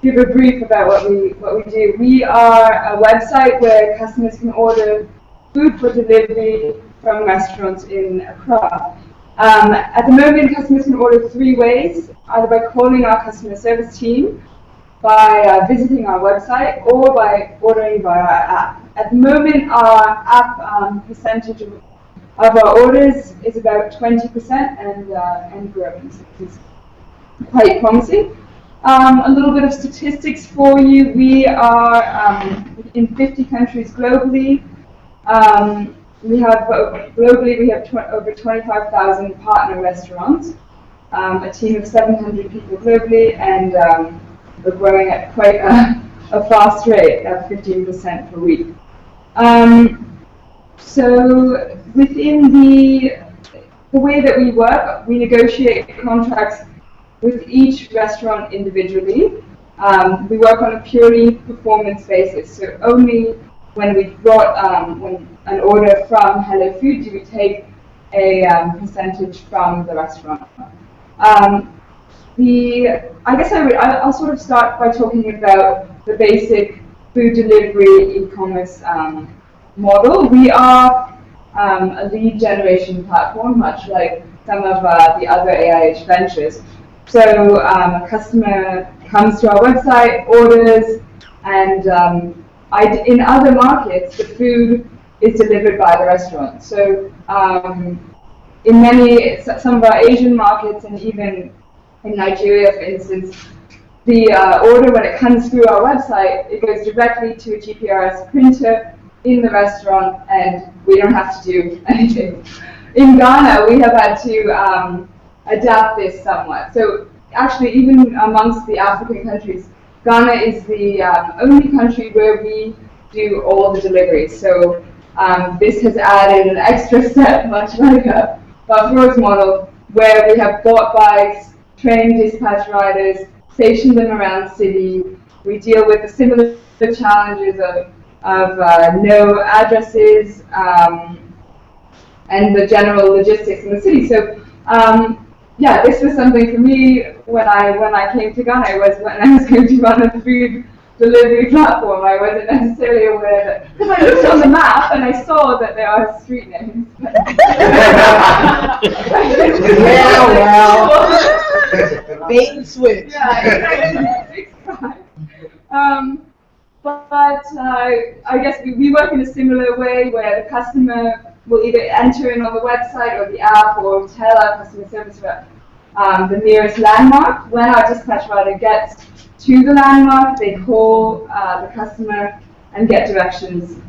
J: give a brief about what we do. We are a website where customers can order food for delivery from restaurants in Accra. At the moment, customers can order 3 ways, either by calling our customer service team, by visiting our website, or by ordering via our app. At the moment, our app percentage of our orders is about 20% and growing, so it's quite promising. A little bit of statistics for you. We are in 50 countries globally. We have over 25,000 partner restaurants, a team of 700 people globally, and we're growing at quite a fast rate, at 15% per week. So within the way that we work, we negotiate contracts with each restaurant individually. We work on a purely performance basis, so only when we've got an order from Hello Food do we take a percentage from the restaurant. I guess I'll sort of start by talking about the basic food delivery e-commerce model. We are a lead generation platform, much like some of the other AIH ventures. So a customer comes to our website, orders, and in other markets, the food is delivered by the restaurant. So in some of our Asian markets, and even in Nigeria, for instance, the order, when it comes through our website, it goes directly to a GPRS printer in the restaurant, and we don't have to do anything. In Ghana, we have had to adapt this somewhat. So actually, even amongst the African countries, Ghana is the only country where we do all the deliveries. So this has added an extra step, much like a Buffalo's model, where we have bought bikes, trained dispatch riders, stationed them around the city. We deal with the similar challenges of no addresses and the general logistics in the city. So yeah, this was something for me when I came to Ghana. Was when I was going to run a food delivery platform. I wasn't necessarily aware that, because I looked on the map and I saw that there are street names.
E: Yeah, well, bait and switch.
J: Yeah, exactly. But I guess we work in a similar way where the customer will either enter in on the website or the app or tell our customer service rep the nearest landmark. When our dispatch rider gets to the landmark, they call the customer and get directions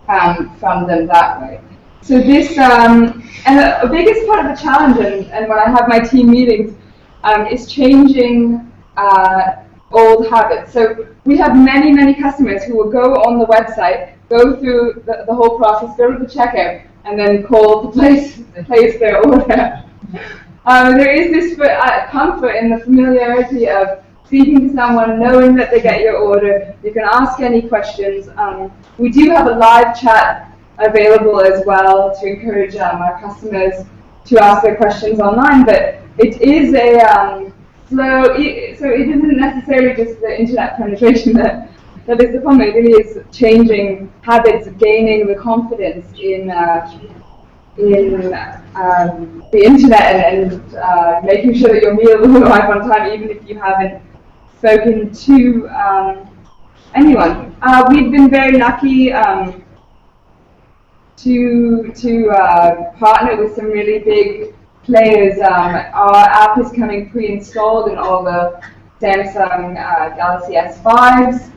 J: from them that way. So this, and the biggest part of the challenge, and when I have my team meetings, is changing old habits. So we have many, many customers who will go on the website, go through the whole process, go to the checkout, and then call to place their order. There is this comfort in the familiarity of speaking to someone, knowing that they get your order. You can ask any questions. We do have a live chat available as well to encourage our customers to ask their questions online, but it is a slow, so it isn't necessarily just the internet penetration that is the problem. It really is changing habits, gaining the confidence in the internet and making sure that your meal will arrive on time, even if you haven't spoken to anyone. We've been very lucky to partner with some really big players. Our app is coming pre-installed in all the Samsung Galaxy S5s.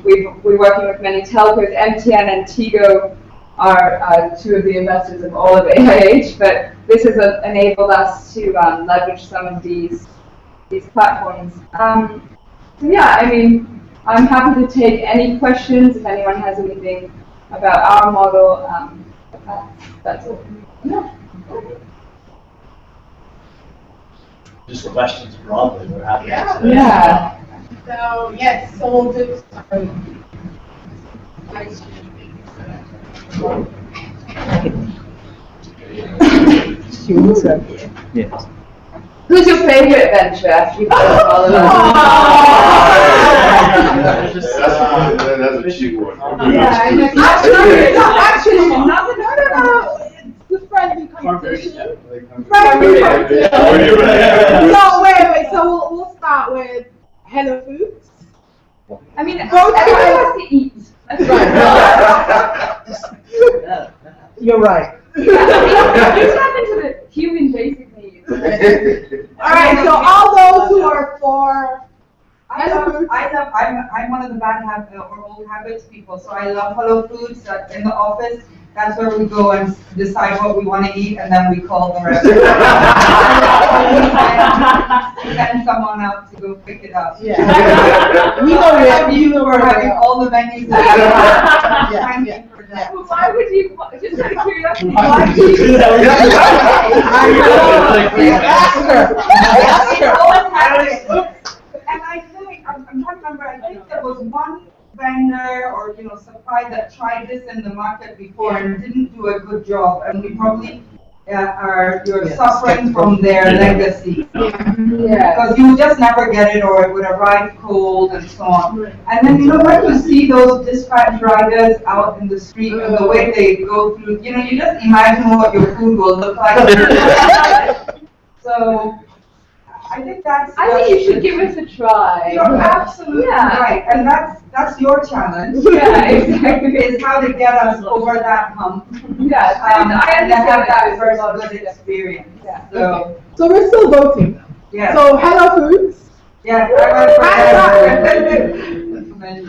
J: We're working with many telcos. MTN and Tigo are two of the investors of all of AIH, but this has enabled us to leverage some of these platforms. So yeah, I mean, I'm happy to take any questions if anyone has anything about our model. That's all. Yeah.
N: Just questions broadly, we're happy to answer.
C: Yeah. So yes, so the
B: Yes.
J: Who's your favorite venture after you've done all of
D: That's a cheap one.
C: Actually, no. It's the friendly competition. Friendly competition. So wait. So we'll start with Hello Foods.
J: I mean, everyone has to eat.
E: You're right.
J: These happen to the human basic needs.
C: Alright, so all those who are for Hello Foods.
O: I'm one of the bad habits or old habits people, so I love Hello Foods. In the office, that's where we go and decide what we want to eat, and then we call the rest. Send someone out to go pick it up.
E: Yeah. We know
O: we're having all the menus.
J: Well, why would you, just out of curiosity,
N: Why would you do that?
O: And I think, I'm trying to remember, I think there was one vendor or supplier that tried this in the market before and didn't do a good job, and we probably you're suffering from their legacy. Because you just never get it, or it would arrive cold and so on. And then when you see those dispatch riders out in the street and the way they go through, you just imagine what your food will look like. So I think
J: I think you should give us a try.
O: You're absolutely right, and that's your challenge.
J: Yeah, exactly.
O: Is how to get us over that hump.
J: Yeah,
O: and I have that first good experience.
J: Yeah.
O: So
C: we're still voting.
O: Yeah.
C: So Hello Foods.
O: Yeah.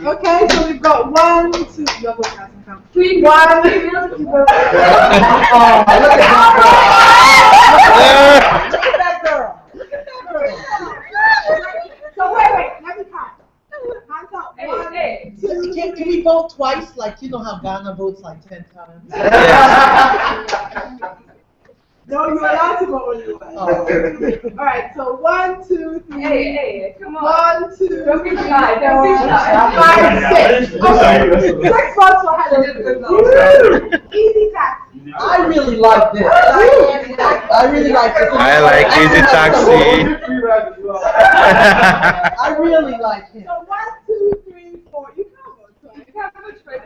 C: Okay, so we've got 1, 2, your vote hasn't counted.
J: 3,
C: 1, 2,
J: look
C: at that girl. So wait, let me count. Hands up.
J: Hey.
E: Can we vote twice? Like, how Ghana votes like 10 times?
C: No, you're allowed to go when you want. All right, so 1, 2, 3.
J: Hey, come on.
C: 1, 2,
J: Don't be shy, don't be shy.
C: 5, 6. Okay. 6 months for Halloween. Easy taxi.
E: I really like this. I really like this.
B: I like Easy Taxi.
E: I really like him.
C: So 1, 2, 3, 4. You can't go twice. You can't go twice.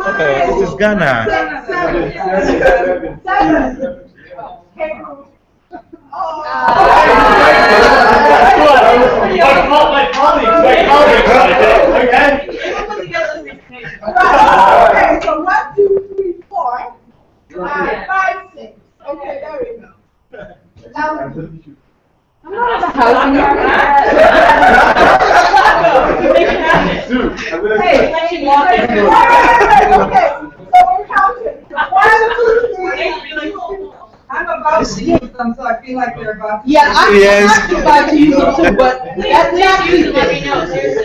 B: Okay, this is Ghana.
C: 7. Okay, cool. Okay, so 1, 2, 3, 4. 5, 6. Okay, there we go.
J: I'm not helping you. Hey, let me walk in.
C: Okay, so we're counting. 1, 2, 3.
O: I'm about to use them, so I feel like they're about to.
E: Yeah, I'm
B: Yes.
E: actually about to use them too, but that taxi
F: Let me
E: thing,
F: know, seriously.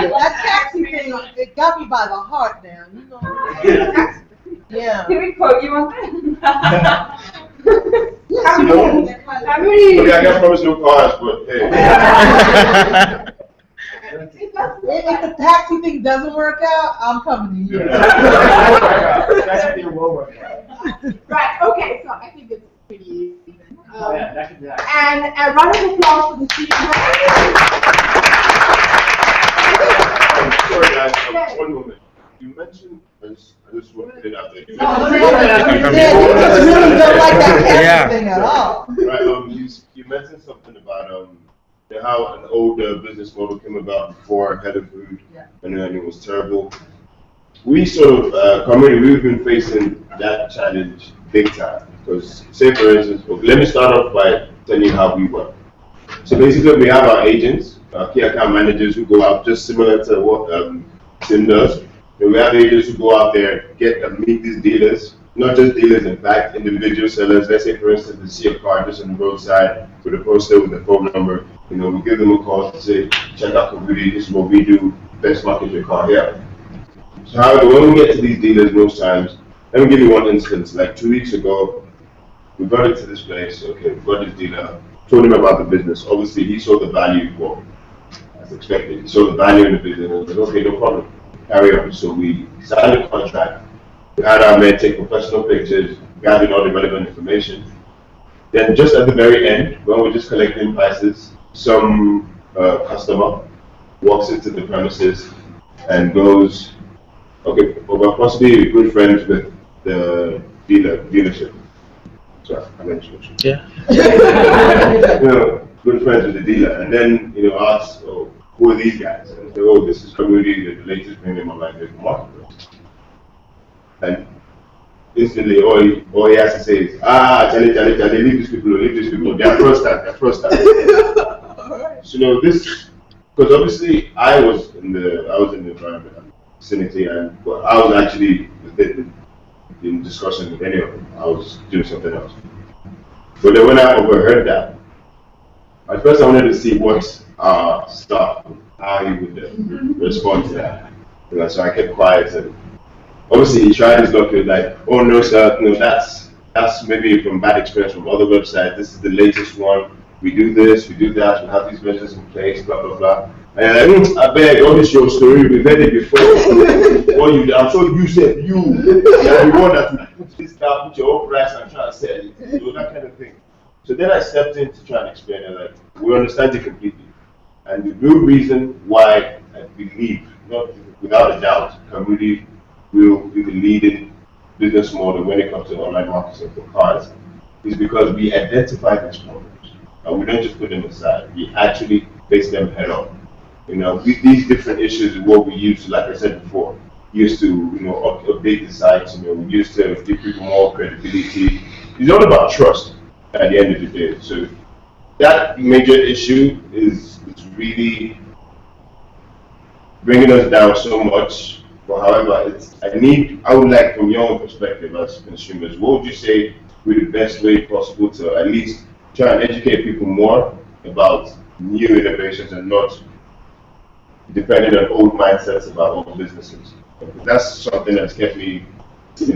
E: that taxi thing, it got me by the heart now, you know? Yeah.
J: Can we quote you on that?
C: How
D: Okay,
C: many?
D: I can't promise no cars, but hey.
E: If the taxi thing doesn't work out, I'm coming to you.
C: Right, okay, so I think it's pretty even.
N: That could be that.
C: And a round of applause for the team.
D: Sorry guys, one moment. You mentioned, I just want to put it out there. You
E: Yeah, you really don't like that taxi
B: Yeah.
E: thing at all.
D: right, you mentioned something about how an older business model came about before Head of Food, and then it was terrible. We sort of, community, we've been facing that challenge big time. Because, say for instance, let me start off by telling you how we work. So basically, we have our agents, our key account managers who go out just similar to what Tim does. And we have agents who go out there, get and meet these dealers, not just dealers, in fact, individual sellers. Let's say, for instance, they see a car just on the roadside with a poster with a phone number. You know, we give them a call to say, check out Kabudi, this is what we do, benchmark your car here. So however, when we get to these dealers most times, let me give you one instance. Like 2 weeks ago, we got into this place, okay, we got this dealer, told him about the business. Obviously, he saw the value, well, as expected. He saw the value in the business and was like, okay, no problem, carry on. So we signed a contract. We had our men take professional pictures, gathered all the relevant information. Then just at the very end, when we're just collecting prices, some customer walks into the premises and goes, okay, well, we're possibly good friends with the dealership. Sorry, I mentioned it.
B: Yeah.
D: You know, good friends with the dealer, and then asks, oh, who are these guys? And say, oh, this is Kabudi, the latest thing in my life in the marketplace. And instantly, all he has to say is, Charlie, leave these people, they're fraudsters. So this, because obviously I was in the environment vicinity, and I was actually in discussion with any of them. I was doing something else. But then when I overheard that, at first I wanted to see what staff, how he would respond to that. So I kept quiet, and obviously he tried his luck with like, oh no sir, no, that's maybe from bad experience from other websites. This is the latest one. We do this, we do that, we have these measures in place, blah blah blah. And I beg, all this your story, we've heard it before. I'm sure you said you are the one that will put this down, put your own price and try to sell it, that kind of thing. So then I stepped in to try and explain it, like, we understand it completely. And the real reason why I believe, not without a doubt, Kabudi will be the leading business model when it comes to online marketing for cars, is because we identify these problems. And we don't just put them aside, we actually face them head on. These different issues is what we use, like I said before, used to, update the sites, we used to give people more credibility. It's all about trust at the end of the day. So that major issue is really bringing us down so much. But however, I would like, from your own perspective as consumers, what would you say would be the best way possible to at least try and educate people more about new innovations and not depending on old mindsets about old businesses? That's something that's kept me
I: Because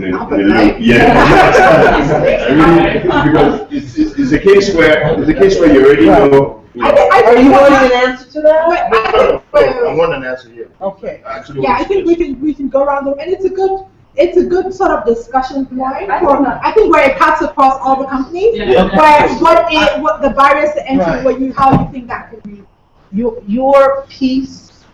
I: it's a case where you already know.
E: Are you wanting an answer to that?
I: I want an answer here.
E: Okay.
C: Yeah, I think we can go around them, and it's a good sort of discussion point. I think where it cuts across all the companies, where what the barriers to entry, how you think that could be.
E: Your piece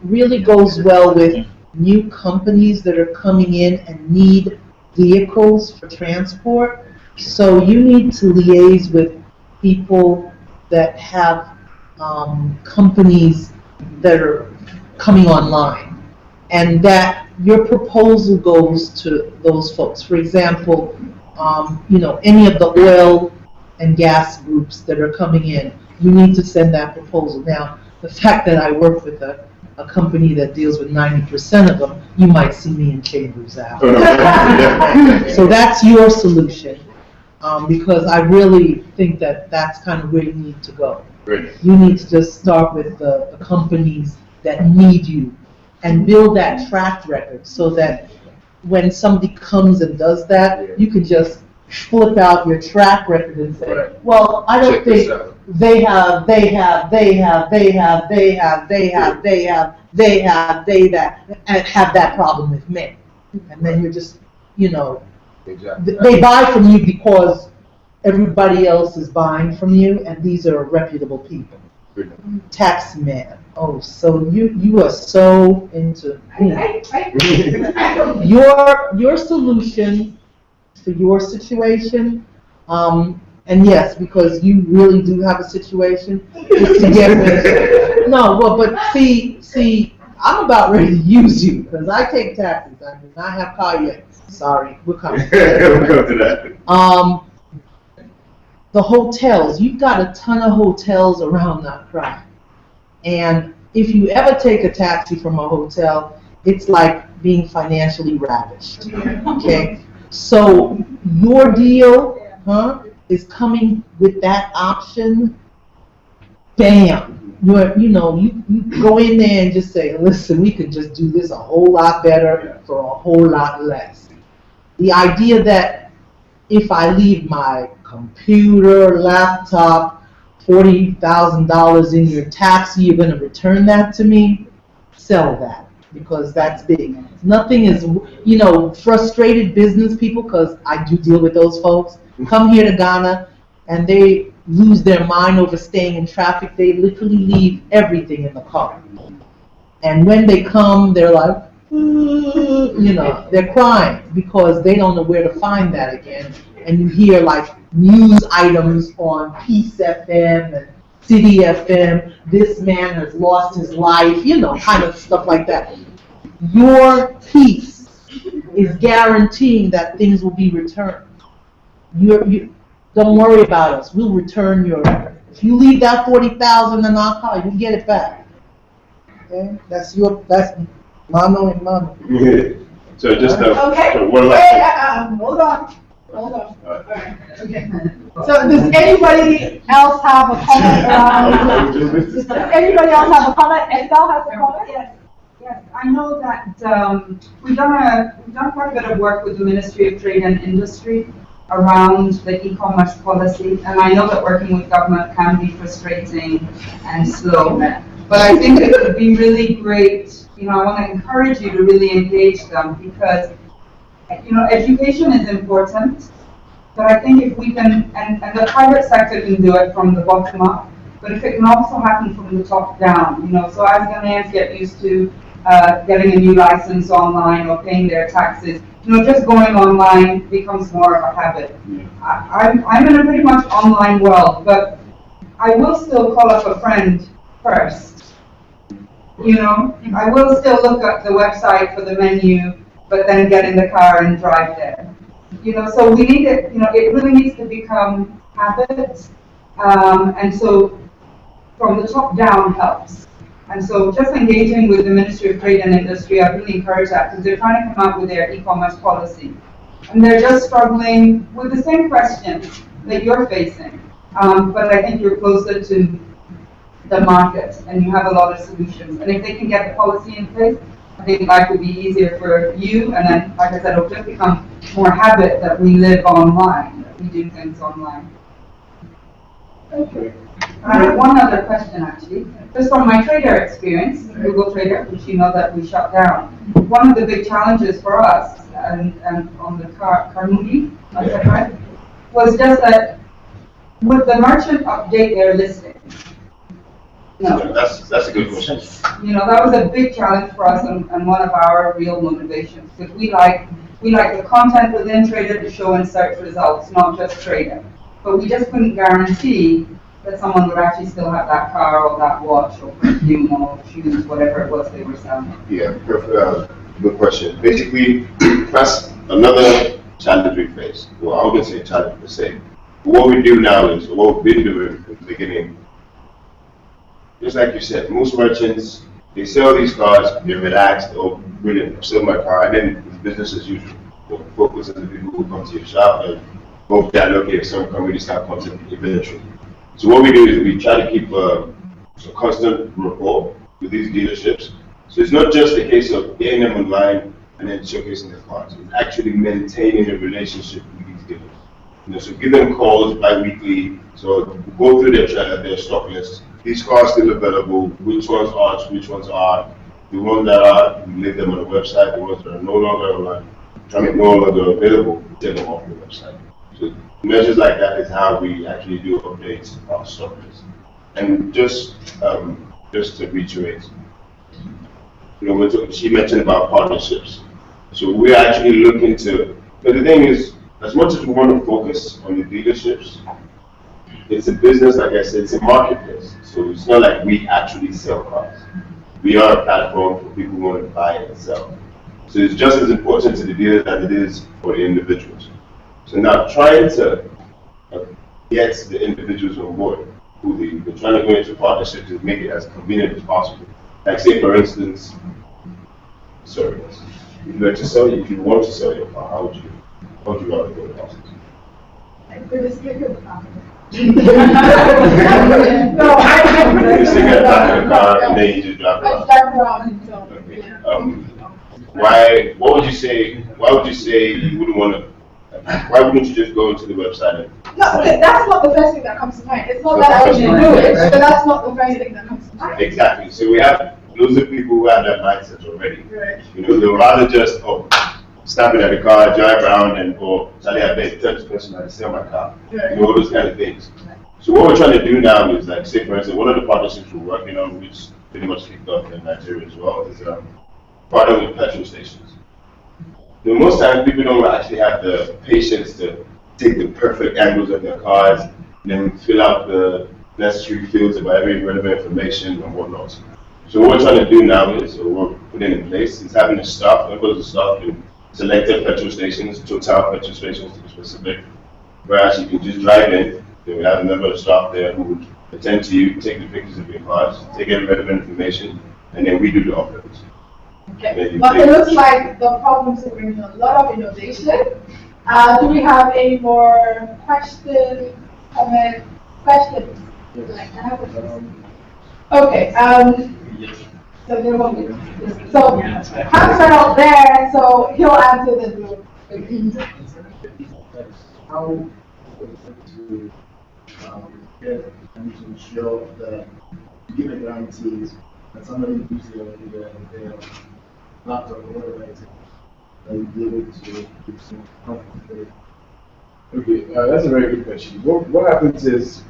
E: really goes well with new companies that are coming in and need vehicles for transport. So you need to liaise with people that have companies that are coming online, and that your proposal goes to those folks. For example, any of the oil and gas groups that are coming in, you need to send that proposal. Now, the fact that I work with a company that deals with 90% of them, you might see me in chambers after. So that's your solution, because I really think that that's kind of where you need to go. You need to just start with the companies that need you and build that track record so that when somebody comes and does that, you can just flip out your track record and say, well, I don't think they have that problem with me. And then you're just, they buy from you because everybody else is buying from you, and these are reputable people. Tax man. Oh, so you are so into your solution for your situation. And yes, because you really do have a situation, is to get rid. No, well, but see, I'm about ready to use you because I take taxes. I do not have car yet. Sorry, we'll come.
I: We'll come to that.
E: The hotels, you've got a ton of hotels around that crowd. And if you ever take a taxi from a hotel, it's like being financially ravished. Okay? So your deal, is coming with that option. Bam! You go in there and just say, listen, we could just do this a whole lot better for a whole lot less. The idea that if I leave my computer, laptop, $40,000 in your taxi, you're going to return that to me, sell that, because that's big. Nothing is, frustrated business people, because I do deal with those folks, come here to Ghana and they lose their mind over staying in traffic. They literally leave everything in the car. And when they come, they're like, they're crying because they don't know where to find that again. And you hear like news items on Peace FM and City FM, this man has lost his life, kind of stuff like that. Your piece is guaranteeing that things will be returned. You don't worry about us. We'll return if you leave that $40,000 in our car, you get it back. Okay? That's mano and mano.
I: So just
C: okay.
I: One last
C: hold on. Alright. Okay. So does anybody else have a comment? Does anybody else have a comment? Estelle has a comment?
O: Yes. I know that we've done quite a bit of work with the Ministry of Trade and Industry around the e-commerce policy, and I know that working with government can be frustrating and slow, but I think it would be really great. I want to encourage you to really engage them, because education is important, but I think if we can, and the private sector can do it from the bottom up, but if it can also happen from the top down, so as Ghanaians get used to getting a new license online or paying their taxes, just going online becomes more of a habit. I'm in a pretty much online world, but I will still call up a friend first. I will still look at the website for the menu, but then get in the car and drive there. So we need it, it really needs to become habits. And so from the top down helps. And so just engaging with the Ministry of Trade and Industry, I really encourage that, because they're trying to come up with their e-commerce policy. And they're just struggling with the same questions that you're facing. But I think you're closer to the market and you have a lot of solutions. And if they can get the policy in place, I think life would be easier for you, and then, like I said, it'll just become more habit that we live online, that we do things online. Okay. I have one other question, actually. Just from my trader experience, Google Trader, which you know that we shut down, one of the big challenges for us, and on the Carnegie, I said right, was just that would the merchant update their listing? No.
D: That's a good question.
O: You know, that was a big challenge for us and one of our real motivations, because we like the content within Trader to show in search results, not just Trader. But we just couldn't guarantee that someone would actually still have that car or that watch or perfume or shoes, whatever it was they were selling.
D: Yeah, perfect. Good question. Basically, that's another challenge we face. Well, I wouldn't say challenge per se. But what we do now is, what we've been doing from the beginning, just like you said, most merchants, they sell these cars, they're relaxed, oh, brilliant, I sell my car, and then it's business as usual. So focus on the people who come to your shop and hope that, okay, if someone can really start content eventually. So what we do is we try to keep a constant rapport with these dealerships. So it's not just a case of getting them online and then showcasing their cars. It's actually maintaining a relationship with these dealers. You know, so give them calls bi-weekly, so go through their stock list. These cars still available, which ones are, which ones are. The ones that are, we leave them on the website. The ones that are no longer online, no longer available, take them off the website. So measures like that is how we actually do updates our stock list. And just to reiterate, you know, she mentioned about partnerships. So we're actually looking to, but the thing is, as much as we want to focus on the dealerships, it's a business, like I said, it's a marketplace. So it's not like we actually sell cars. We are a platform for people who want to buy and sell. So it's just as important to the dealers as it is for the individuals. So now trying to get the individuals on board, who they're trying to go into partnerships to make it as convenient as possible. Like say for instance, service. If you want to sell your car, how would you rather go about it?
C: No,
D: You stick at the back of the car and then you just drive around. Okay. Why would you say you wouldn't want to? Why wouldn't you just go into the website?
C: No, okay, that's not the first thing that comes to mind. It's not that I wouldn't do it, but that's not the first thing that comes to mind.
D: Exactly. So we have loads of people who have that mindset already. Right. You know, they'd rather just stop it at the car, drive around, or Charlie, I bet touch the person and sell my car. Right. You know, all those kind of things. So what we're trying to do now is, like, say for instance, one of the partnerships we're working on, which pretty much kicked off in Nigeria as well, is partnering with petrol stations. So most times people don't actually have the patience to take the perfect angles of their cars and then fill out the necessary fields about every relevant information and whatnot. So what we're trying to do now is, or we're putting in place, is having a staff, members of staff in selected petrol stations, Total petrol stations to be specific, where actually you can just drive in. Then we have a member of staff there who would attend to you, take the pictures of your cars, take every relevant information, and then we do the uploads.
C: Okay. But it looks like the problems are bringing a lot of innovation. Do we have any more questions? Questions? Like, I have a question. Okay. So there won't be. So Hans are out there, so he'll answer the group.
A: How to get and to ensure that you give a guarantee that somebody who's their laptop or whatever it is, that you'll be able to give some comfort.
I: Okay, that's a very good question. What happens is,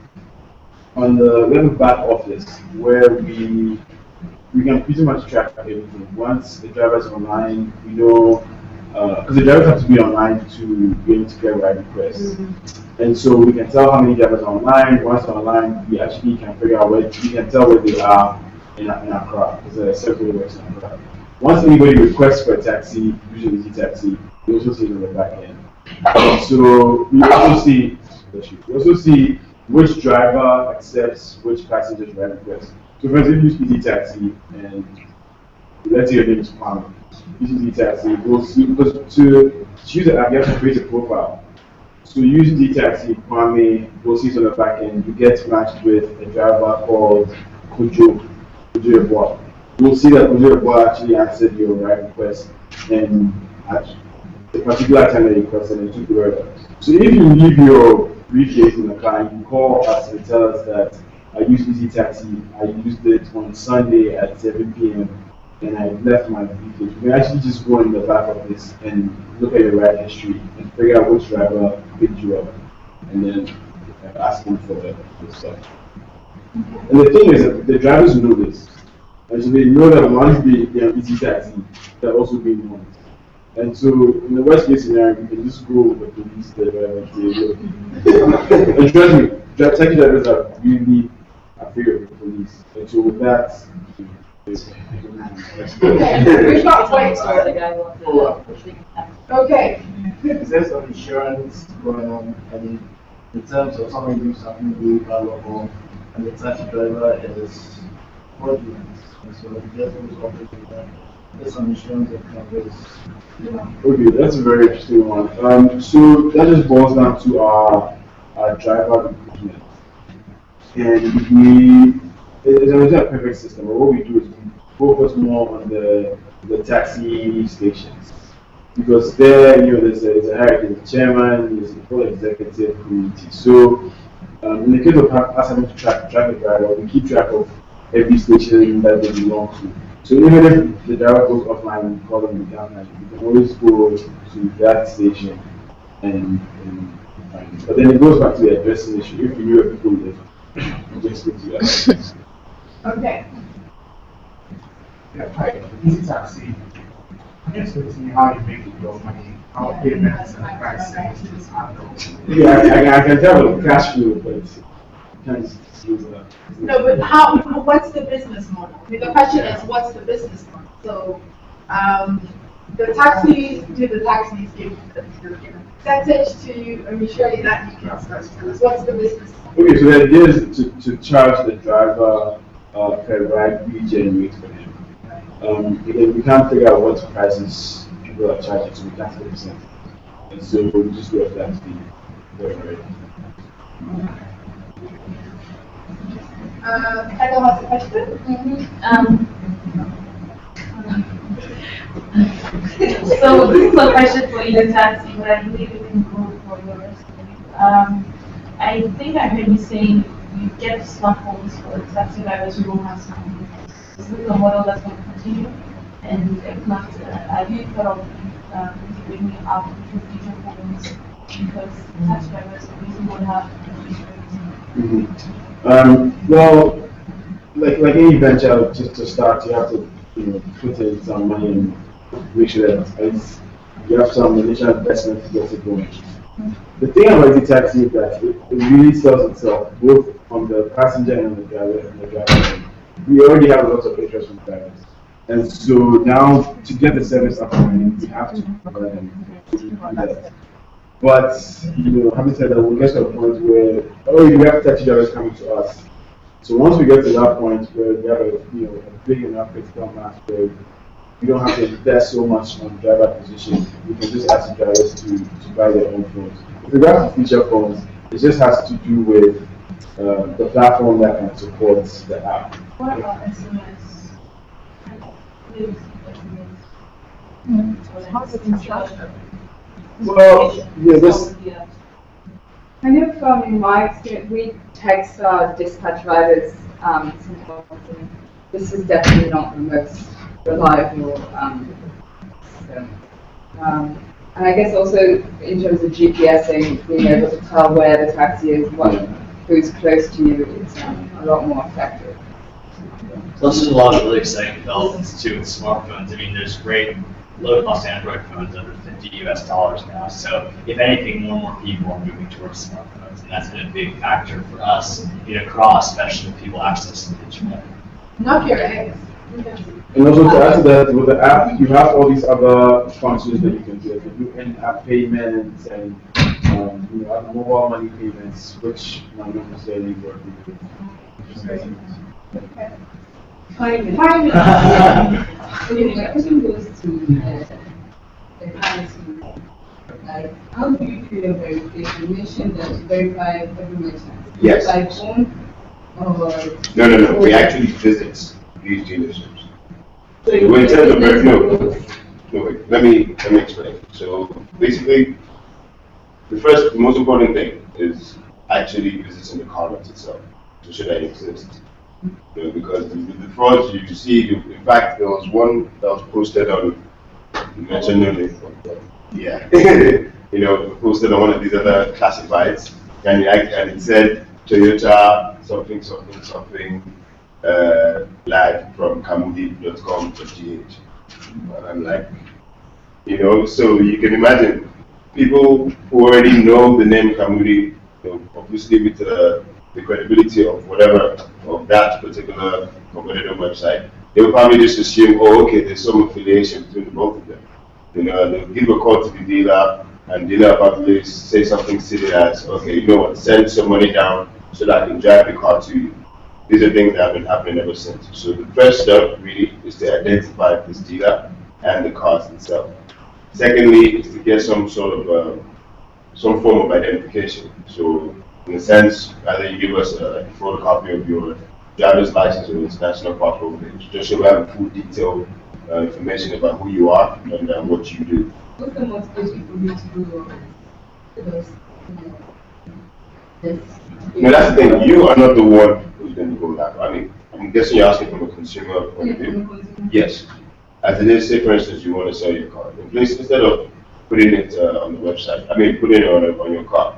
I: on the level back office, where we can pretty much track everything. Once the driver's online, we know, because the drivers have to be online to be able to get ride requests. And so we can tell how many drivers are online. Once they're online, we actually can figure out we can tell where they are in our crowd, because there are several works in our crowd. Once anybody requests for a taxi, usually it's a taxi, we also see it on the back end. So we also see which driver accepts which passenger's ride request. So for example, use Easy Taxi, and let's say your name is Kwame. Use Easy Taxi, we'll see, because to use the app, you have to create a profile. So use Easy Taxi, Kwame, we'll see it on the back end. You get matched with a driver called Kojo Eboa. you'll see that Ojiro Boy actually answered your ride request and at the particular time that you requested and took the ride. So if you leave your briefcase in the car and you call us and tell us that I used Easy Taxi, I used it on Sunday at 7 p.m. and I left my briefcase, you can actually just go in the back of this and look at your ride history and figure out which driver picked you up and then ask them for the stuff. And the thing is that the drivers know this. And so they know that once they are Easy Taxi, they're also being warned. And so in the worst case scenario, you can just go with the police, the driver, and say, look. And trust me, taxi drivers are really afraid of the police. And so with that,
C: We've got points. Okay.
A: Is there some insurance going on? I mean, in terms of somebody doing something really bad or wrong, and the taxi driver is fraudulent, and so it just goes off with that. There's some insurance that covers.
I: Okay, that's a very interesting one. So that just boils down to our driver recruitment. And it's not a perfect system, but what we do is we focus more on the taxi stations. Because there, there's a hierarchy, there's a chairman, there's a full executive committee. So in the case of us having to track a driver, we keep track of every station that they belong to. So even if the driver goes offline and call them downline, you can always go to that station and find it. But then it goes back to the addressing issue. If you knew where people live, you just go to that.
C: Okay.
P: Yeah, hi, Easy Taxi. I'm just going to see how you make your money, how payments and pricing is handled.
I: Yeah, I can tell the cash flow, but can't use that.
C: No, but what's the business model? I mean, the question is, what's the business model? So, the taxis give the percentage to you, and surely that you can customers. What's the business model?
I: Okay, so the idea is to charge the driver per ride we generate for him. Again, we can't figure out what prices people are charging, so we can't get percent. And so we just go off that fee.
C: Hello, has a question?
F: So this is a question for Easy Taxi, but I believe it can go for yours. I think I heard you saying you get smartphones for taxi drivers who don't have smartphones. Is this a model that's going to continue? And if not, have you thought of integrating it out into future phones? Because taxi drivers usually don't have
I: Well, like any venture, just to start, you have to put in some money and make sure that you have some initial investment to get it going. The thing about the taxi is that it really sells itself both from the passenger and the driver. We already have a lot of interest from drivers, and so now to get the service up and running, we have to do that. But having said that, we'll get to a point where we have taxi drivers coming to us. So once we get to that point where we have a big enough critical mass where we don't have to invest so much on driver acquisition, we can just ask the drivers to buy their own phones. With regards to feature phones, it just has to do with the platform that can support the app.
F: What about SMS?
C: How's it constructed?
I: Well, yeah, this.
J: Kind of in my experience, we text dispatch drivers sometimes, and this is definitely not the most reliable. And I guess also in terms of GPSing, being able to tell where the taxi is, who's close to you, is a lot more effective.
H: Plus, there's a lot of really exciting developments too with smartphones. I mean, there's great low-cost Android phones under $50 US now. So, if anything, more and more people are moving towards smartphones, and that's been a big factor for us across, especially with people accessing the internet.
C: Not your eggs.
I: And also to add to that, with the app, you have all these other functions that you can do. You can do in-app payments and mobile money payments, which might not necessarily work with
C: Okay.
Q: My question goes to the currency. Like, how do you do your verification? You mentioned that you verify every merchant.
D: Yes.
Q: By phone or?
D: No. We actually visit these dealerships. So in terms of no, wait, let me explain. So basically, the most important thing is actually visiting the car lot itself to show that it exists. Because the frauds you see, in fact, there was one that was posted on, you mentioned yeah, posted on one of these other classifieds, and it said Toyota something live from kamudi.com.gh. And I'm like, so you can imagine people who already know the name Kamudi, obviously with the credibility of whatever, of that particular competitor website, they will probably just assume, oh, okay, there's some affiliation between the both of them. They'll give a call to the dealer, and dealer probably say something silly as, okay, you know what, send some money down so that I can drive the car to you. These are things that have been happening ever since. So the first step really is to identify this dealer and the cars itself. Secondly, is to get some sort of some form of identification. So in a sense, either you give us a photocopy of your driver's license or international passport page, just so we have a full detailed information about who you are and what you do.
Q: What's the motivation for me to do those?
D: That's the thing. You are not the one who's going to go that way. I mean, I'm guessing you're asking from a consumer point of view. Yes. As it is, say for instance, you want to sell your car. Instead of putting it on the website, putting it on your car,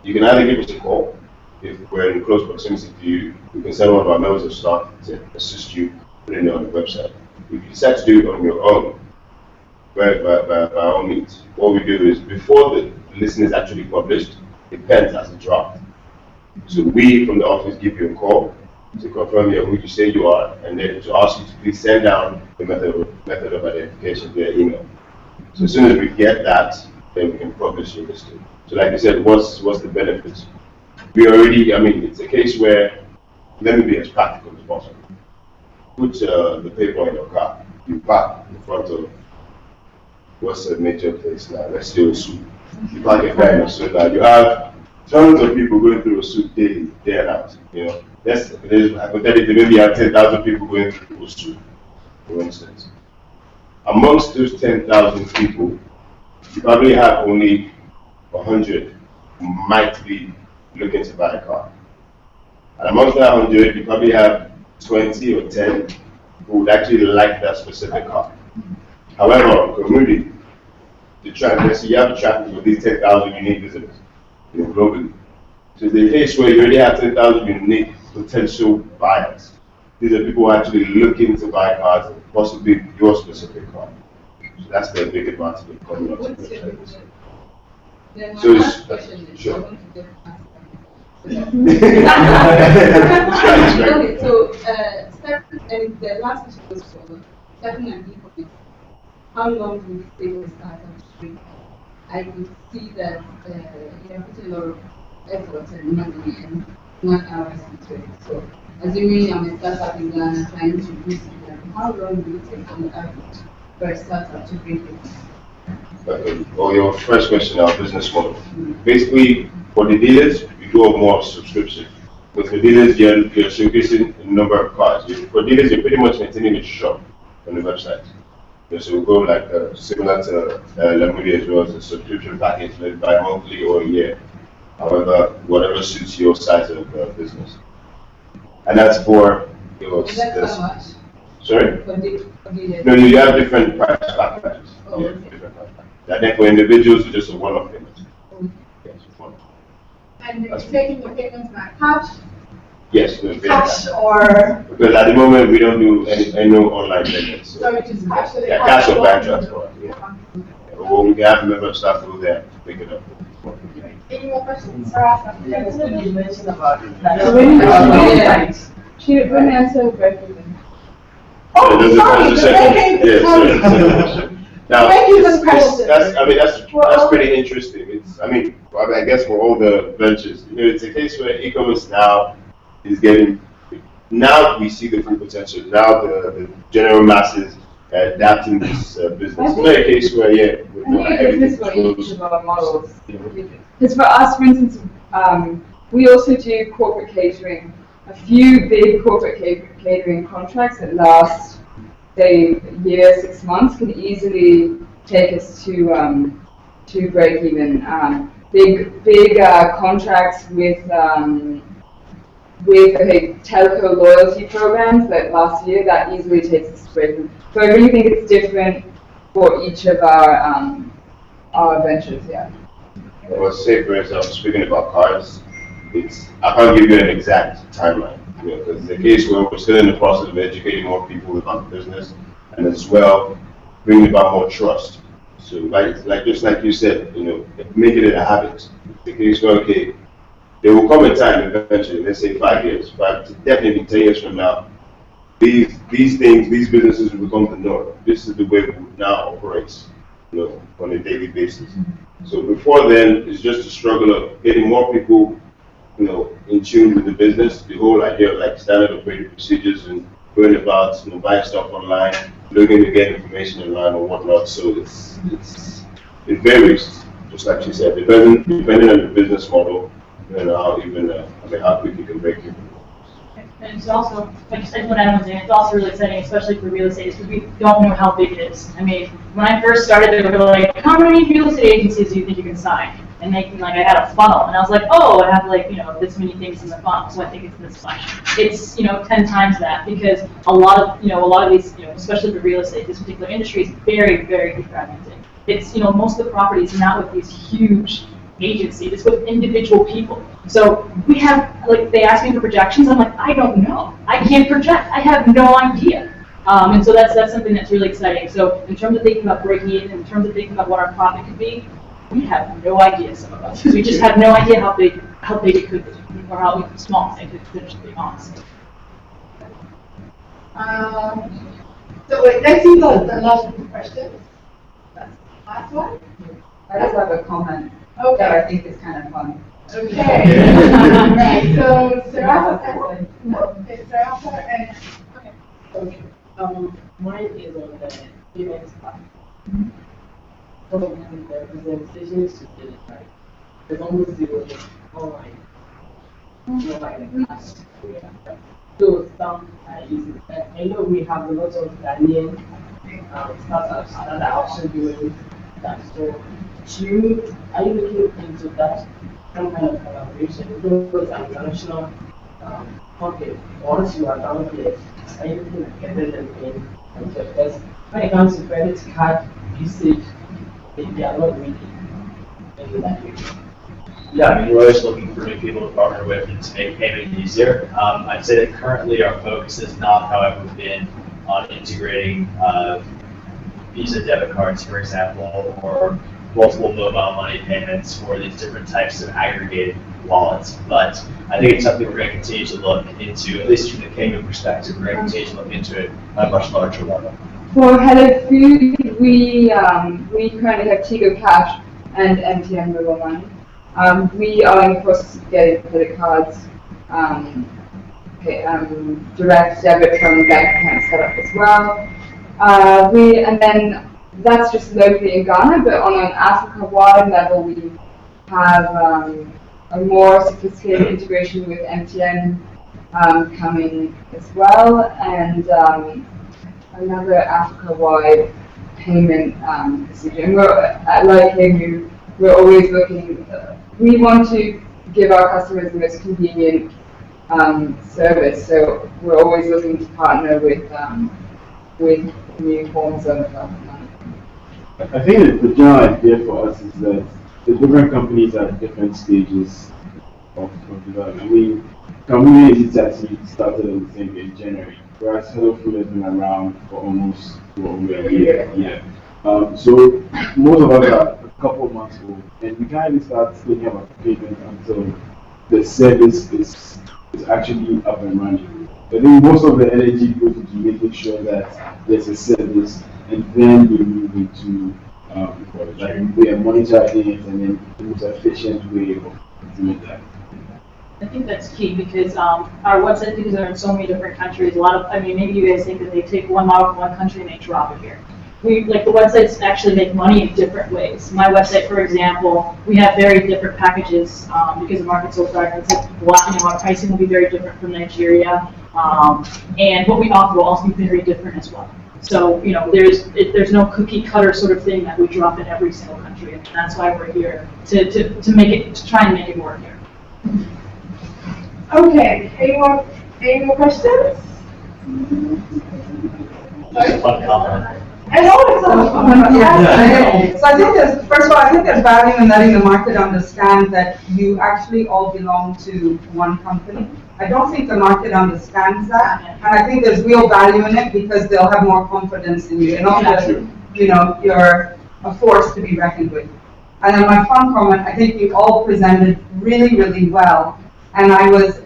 D: you can either give us a call. If we're in close proximity to you, we can send one of our members of staff to assist you putting it on the website. If you decide to do it on your own, by all means, what we do is before the listing is actually published, it pens as a draft. So we from the office give you a call to confirm who you say you are, and then to ask you to please send down the method of identification via email. So as soon as we get that, then we can publish your listing. So like I said, what's the benefits? We already, it's a case where, let me be as practical as possible. Put the paper in your car, you park in front of, what's the major place now? Let's do a soup. You park it there in a soup. Now you have tons of people going through a soup daily, day and out. Hypothetically, maybe you have 10,000 people going through a soup, for instance. Amongst those 10,000 people, you probably have only 100 who might be looking to buy a car. And amongst that 100, you probably have 20 or 10 who would actually like that specific car. However, community, you have to track with these 10,000 unique visitors globally. So it's a case where you already have 10,000 unique potential buyers. These are people who are actually looking to buy cars, and possibly your specific car. So that's the big advantage of coming up to the website. So it's sure.
Q: Okay, so and the last question was for starting an e-commerce. How long will it take to start and I could see that you're putting a lot of effort and money and 1 hour into it. So assuming I'm a startup in Ghana trying to boost it, how long will it take on average for a startup to bring it?
D: Your first question, our business model. Basically, for the dealers, we do more subscription. With the dealers, you're showcasing a number of cars. For dealers, you're pretty much maintaining a shop on the website. So we go like similar to Lamudi as well as a subscription package, maybe by monthly or a year. However, whatever suits your size of business. And that's for your.
Q: How much?
D: Sorry?
Q: For
D: No, you have different price packages.
Q: Oh,
D: yeah, different price packages. And then for individuals, it's just a one-off payment. Yes, one-off.
C: And you're taking your payments by cash?
D: Yes,
C: Cash or?
D: Because at the moment we don't do any online payments.
C: So it is cash. So
D: yeah, cash or bank transfer. Yeah. Or we can have a member of staff go there to pick it up.
C: Any more questions? Sarah?
E: You mentioned about that.
J: She didn't answer correctly.
D: Oh, sorry. Yeah, now, that's pretty interesting. It's, I guess for all the ventures, it's a case where e-commerce now is getting. Now we see the full potential. Now the general masses are adapting this business. It's not a case where
J: Because for us, for instance, we also do corporate catering. A few big corporate catering contracts that last say, a year, 6 months can easily take us to break even. Big contracts with telco loyalty programs like last year, that easily takes us to break even. So I really think it's different for each of our ventures, yeah.
D: Well, say for example, speaking about cards, I can't give you an exact timeline, because it's a case where we're still in the process of educating more people about the business, and as well bringing about more trust. So, just like you said, making it a habit. The case where, okay, there will come a time eventually, let's say 5 years, but definitely 10 years from now, these businesses will become the norm. This is the way we now operate, on a daily basis. So before then, it's just a struggle of getting more people, in tune with the business. The whole idea of like standard operating procedures and going about, buying stuff online, looking to get information online or whatnot. So it varies, just like she said, depending on the business model and how quick you can break it.
F: And it's also, like you said, what Adam was saying, it's also really exciting, especially for real estate, because we don't know how big it is. I mean, when I first started, they were like, how many real estate agencies do you think you can sign? And I had a funnel, and I was like, oh, I have this many things in the funnel, so I think it's this much. It's 10 times that, because a lot of these, especially for real estate, this particular industry is very, very fragmented. It's most of the properties not with these huge agencies, it's with individual people. So we have, they ask me for projections, I'm like, I don't know. I can't project. I have no idea. And so that's something that's really exciting. So in terms of thinking about breaking even, in terms of thinking about what our profit could be, we have no idea, some of us. We just have no idea how big it could be, or how small it could potentially be, honestly.
C: So wait, let's see the last question. Last one?
J: I just have a comment.
C: Okay.
J: That I think is kind of fun.
C: Okay. Right. So Sarasa, Sarasa and
R: okay. Mine is on the payments part. Some of the representations to do it right. There's almost zero online. Mobile apps. So some are easy. I know we have a lot of Ghanaian startups that are also doing that. So are you looking into that? Some kind of collaboration? Because I'm international company. Once you are down here, are you looking at getting them in? Because when it comes to credit card usage, they are not really into that.
H: Yeah, I mean, we're always looking for new people to partner with and to make payment easier. I'd say that currently our focus has not, however, been on integrating Visa debit cards, for example, or multiple mobile money payments for these different types of aggregated wallets. But I think it's something we're going to continue to look into, at least from the payment perspective. We're going to continue to look into it on a much larger level.
J: For Hello Food, we currently have Tigo Cash and MTN Mobile Money. We are in the process of getting credit cards, direct debit from bank accounts set up as well. And then that's just locally in Ghana, but on an Africa-wide level, we have a more sophisticated integration with MTN coming as well, and another Africa-wide payment procedure. And we're at Hangout, we're always looking. We want to give our customers the most convenient service, so we're always looking to partner with new forms of money.
I: I think that the general idea for us is that the different companies are at different stages of development. I mean, Community Taxi started in January, whereas Hello Food has been around for almost a year. Yeah. So most of us are a couple of months old, and we can't even start thinking about payment until the service is actually up and running. I think most of the energy goes into making sure that there's a service, and then we move into we are monitoring it, and then the most efficient way of doing that.
F: I think that's key because our website, because they're in so many different countries, maybe you guys think that they take one model from one country and they drop it here. The websites actually make money in different ways. My website, for example, we have very different packages because the market's so fragmented. Our pricing will be very different from Nigeria, and what we offer will also be very different as well. So, there's no cookie cutter sort of thing that we drop in every single country, and that's why we're here, to make it, to try and make it work here.
C: Okay, any more questions?
H: Fun comment.
C: I know it's a
O: Yeah. So I think first of all, I think there's value in letting the market understand that you actually all belong to one company. I don't think the market understands that, and I think there's real value in it because they'll have more confidence in you, and also, you're a force to be reckoned with. And then my fun comment, I think you all presented really, really well, and I was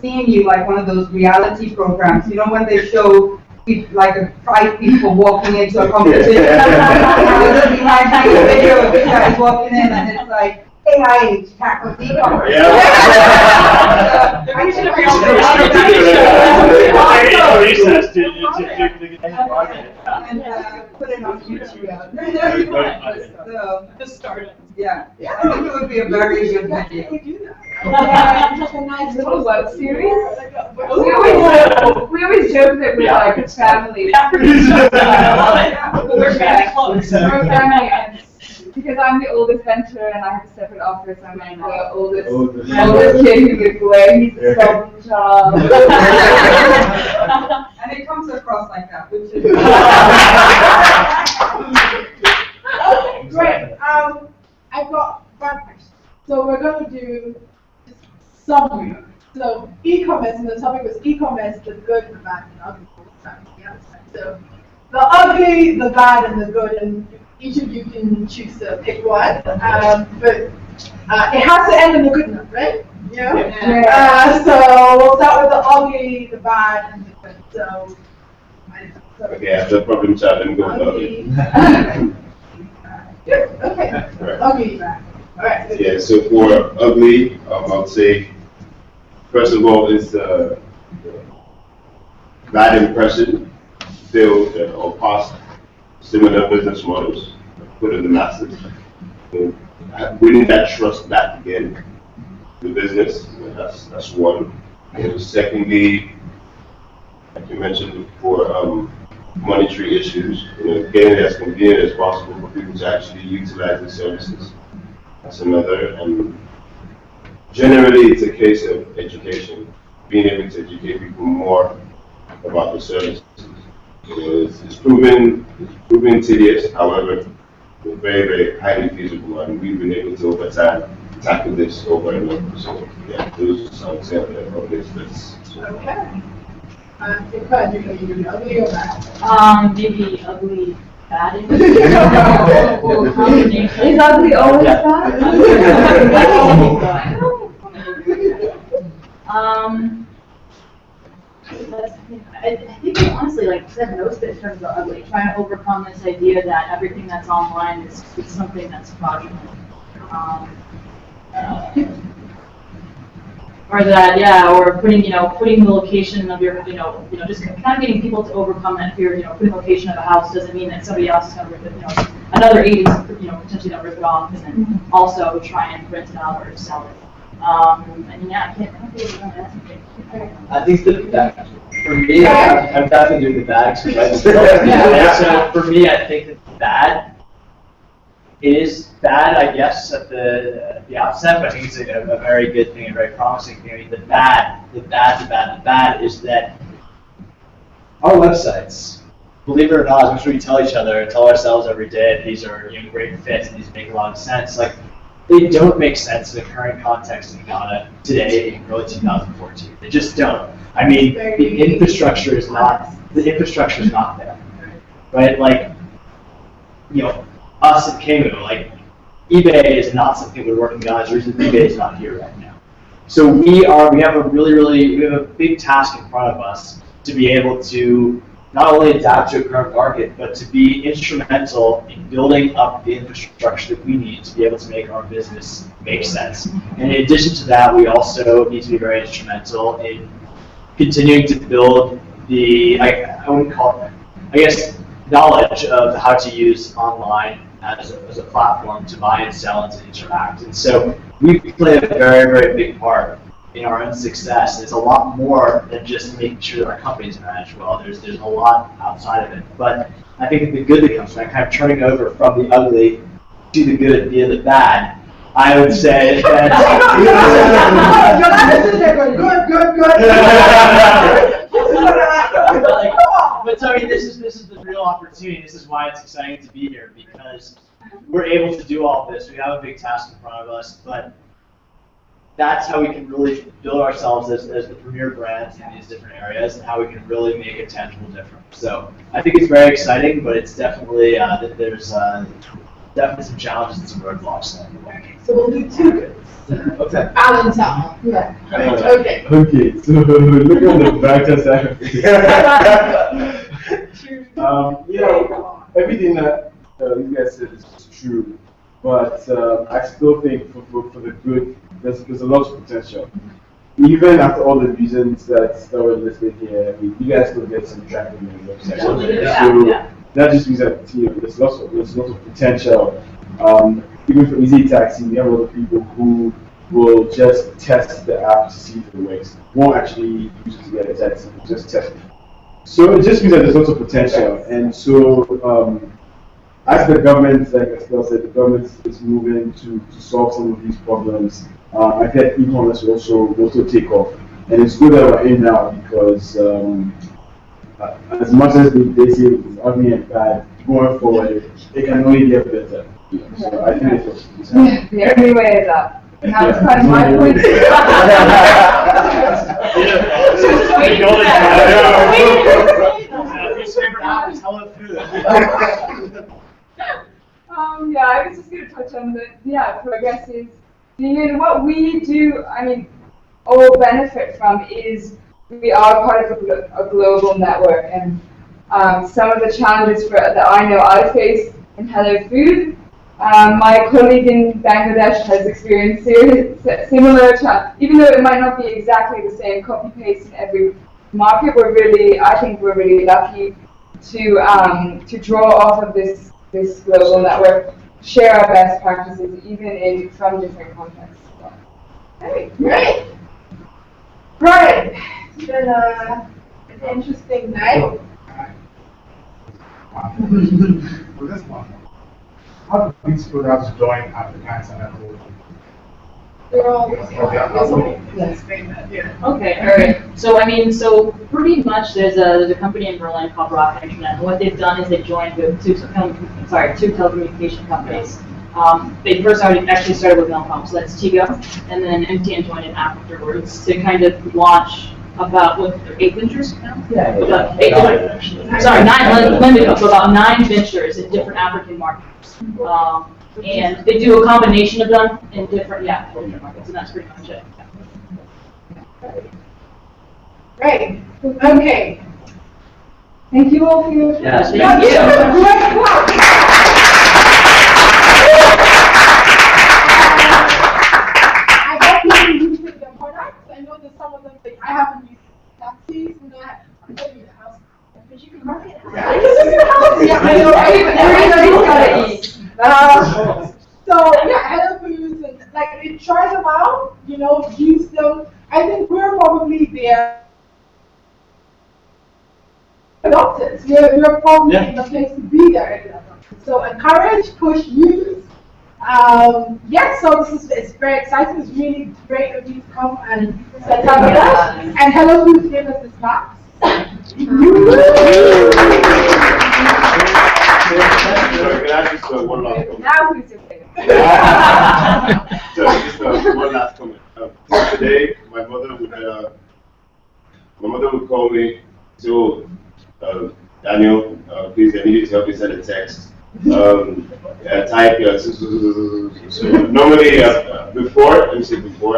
O: seeing you like one of those reality programs, when they show like 5 people walking into a competition. I was behind me a video of 2 guys walking in, and it's like AI tackle e-commerce.
F: We should have
O: and put it on YouTube. Yeah, I think it would be a very good video.
J: Yeah, it's a nice little web series. We always joke that we're like a family.
F: We're very close.
J: We're a family, and because I'm the oldest venture and I have a separate office, I'm like the oldest kid who lives away. He's a problem child.
O: And it comes across like that, which is.
C: Okay, great. I've got one question. So we're going to do summary. So e-commerce, and the topic was e-commerce, the good, the bad, and the ugly. So the ugly, the bad, and the good, and each of you can choose to pick one. But it has to end in a good note, right? Yeah. So we'll start with the ugly, the bad, and the good. So.
D: Okay, after problem child, let me go with the ugly.
C: Okay.
D: Right.
C: Ugly, bad. All right.
D: Yeah, so for ugly, I would say, first of all, is the bad impression built or past similar business models put in the masses. Winning that trust back again, the business, that's one. And secondly, like you mentioned before, monetary issues, getting it as convenient as possible for people to actually utilize the services. That's another. And generally, it's a case of education, being able to educate people more about the services. It's proven tedious, however, it's very, very highly feasible, and we've been able to over time tackle this over and over. So yeah, those are some examples of this.
C: Okay. You're going to ugly or bad?
F: Maybe ugly, bad.
J: Is ugly always bad?
F: I think honestly, like said most of it in terms of ugly, trying to overcome this idea that everything that's online is something that's fraudulent. Or that, or putting the location of your, just kind of getting people to overcome that fear. Putting the location of a house doesn't mean that somebody else is going to rip it. Another agent, potentially going to rip it off, and then also try and rent it out or sell it. And yeah, I don't think
H: I think that for me, I'm definitely doing the bad experience. So for me, I think that bad is bad, I guess, at the outset, but I think it's a very good thing, a very promising thing. I mean, the bad is that our websites, believe it or not, I'm sure we tell each other and tell ourselves every day that these are great fits and these make a lot of sense. Like, they don't make sense in the current context in Ghana today in early 2014. They just don't. I mean, the infrastructure is not there, right? Like, us at Kemu, like, eBay is not something we work in Ghana. The reason eBay is not here right now. So we have a big task in front of us to be able to not only adapt to a current market, but to be instrumental in building up the infrastructure that we need to be able to make our business make sense. And in addition to that, we also need to be very instrumental in continuing to build the, I wouldn't call it, I guess, knowledge of how to use online as a platform to buy and sell and to interact. And so we play a very, very big part in our own success. It's a lot more than just making sure that our companies manage well. There's a lot outside of it. But I think the good that comes from it, kind of turning over from the ugly to the good via the bad, I would say that. But so I mean, this is the real opportunity. This is why it's exciting to be here, because we're able to do all this. We have a big task in front of us, but that's how we can really build ourselves as the premier brands in these different areas, and how we can really make a tangible difference. So I think it's very exciting, but it's definitely there's definitely some challenges and some roadblocks along the way.
C: So we'll do two goods.
I: Okay.
C: Allentown. Yeah. Okay.
I: Okay, so look at the brighter side of it. You know, everything that you guys said is true, but I still think for the good, there's a lot of potential. Even after all the reasons that we're listed here, I mean, you guys still get some traffic on your website. So that just means that there's lots of potential. Even for Easy Taxi, we have a lot of people who will just test the app to see if it works. Won't actually use it to get a taxi, just test it. So it just means that there's lots of potential. And so as the government, like Estelle said, the government is moving to solve some of these problems. I think e-commerce will also take off. And it's good that we're in now, because as much as they say it's ugly and bad, going forward, it can only get better. So I think it's
J: the only way is up. Now it's kind of my point. Yeah, I was just going to touch on progress is, what we do, I mean, all benefit from is we are part of a global network, and some of the challenges that I know I face in Hello Food, my colleague in Bangladesh has experienced similar challenges. Even though it might not be exactly the same copy-paste in every market, I think we're really lucky to draw off of this global network, share our best practices, even from different contexts. So.
C: Great. Right. It's been an interesting night.
P: For this one, how do these products join Africans and Afro?
C: They're all
F: Okay, all right. So I mean, so pretty much there's a company in Berlin called Rock Internet, and what they've done is they've joined with two telecommunication companies. They first actually started with Milcom, so that's Tigo, and then MTN joined in afterwards to kind of launch about 8 ventures now?
C: Yeah.
F: About 8 ventures. Sorry, 9. Let me go. So about 9 ventures in different African markets. And they do a combination of them in different markets, and that's pretty much it.
C: Great. Okay. Thank you all for your time.
F: Yes, thank you.
C: I got people using their products. I know that some of them think I haven't used taxis. I'm getting the house. Because you can market it. Yeah, I know. Everybody's got to eat. So Hello Foods, and try them out, use them. I think we're probably their adopters. We're probably in the place to be there. So encourage, push, use. So it's very exciting. It's really great of you to come and set up with us. And Hello Foods gave us the snacks.
D: Can I just one last comment?
C: Now who's your favorite?
D: So just one last comment. Today, my mother would call me, so Daniel, please, I need you to help me send a text. Type so normally before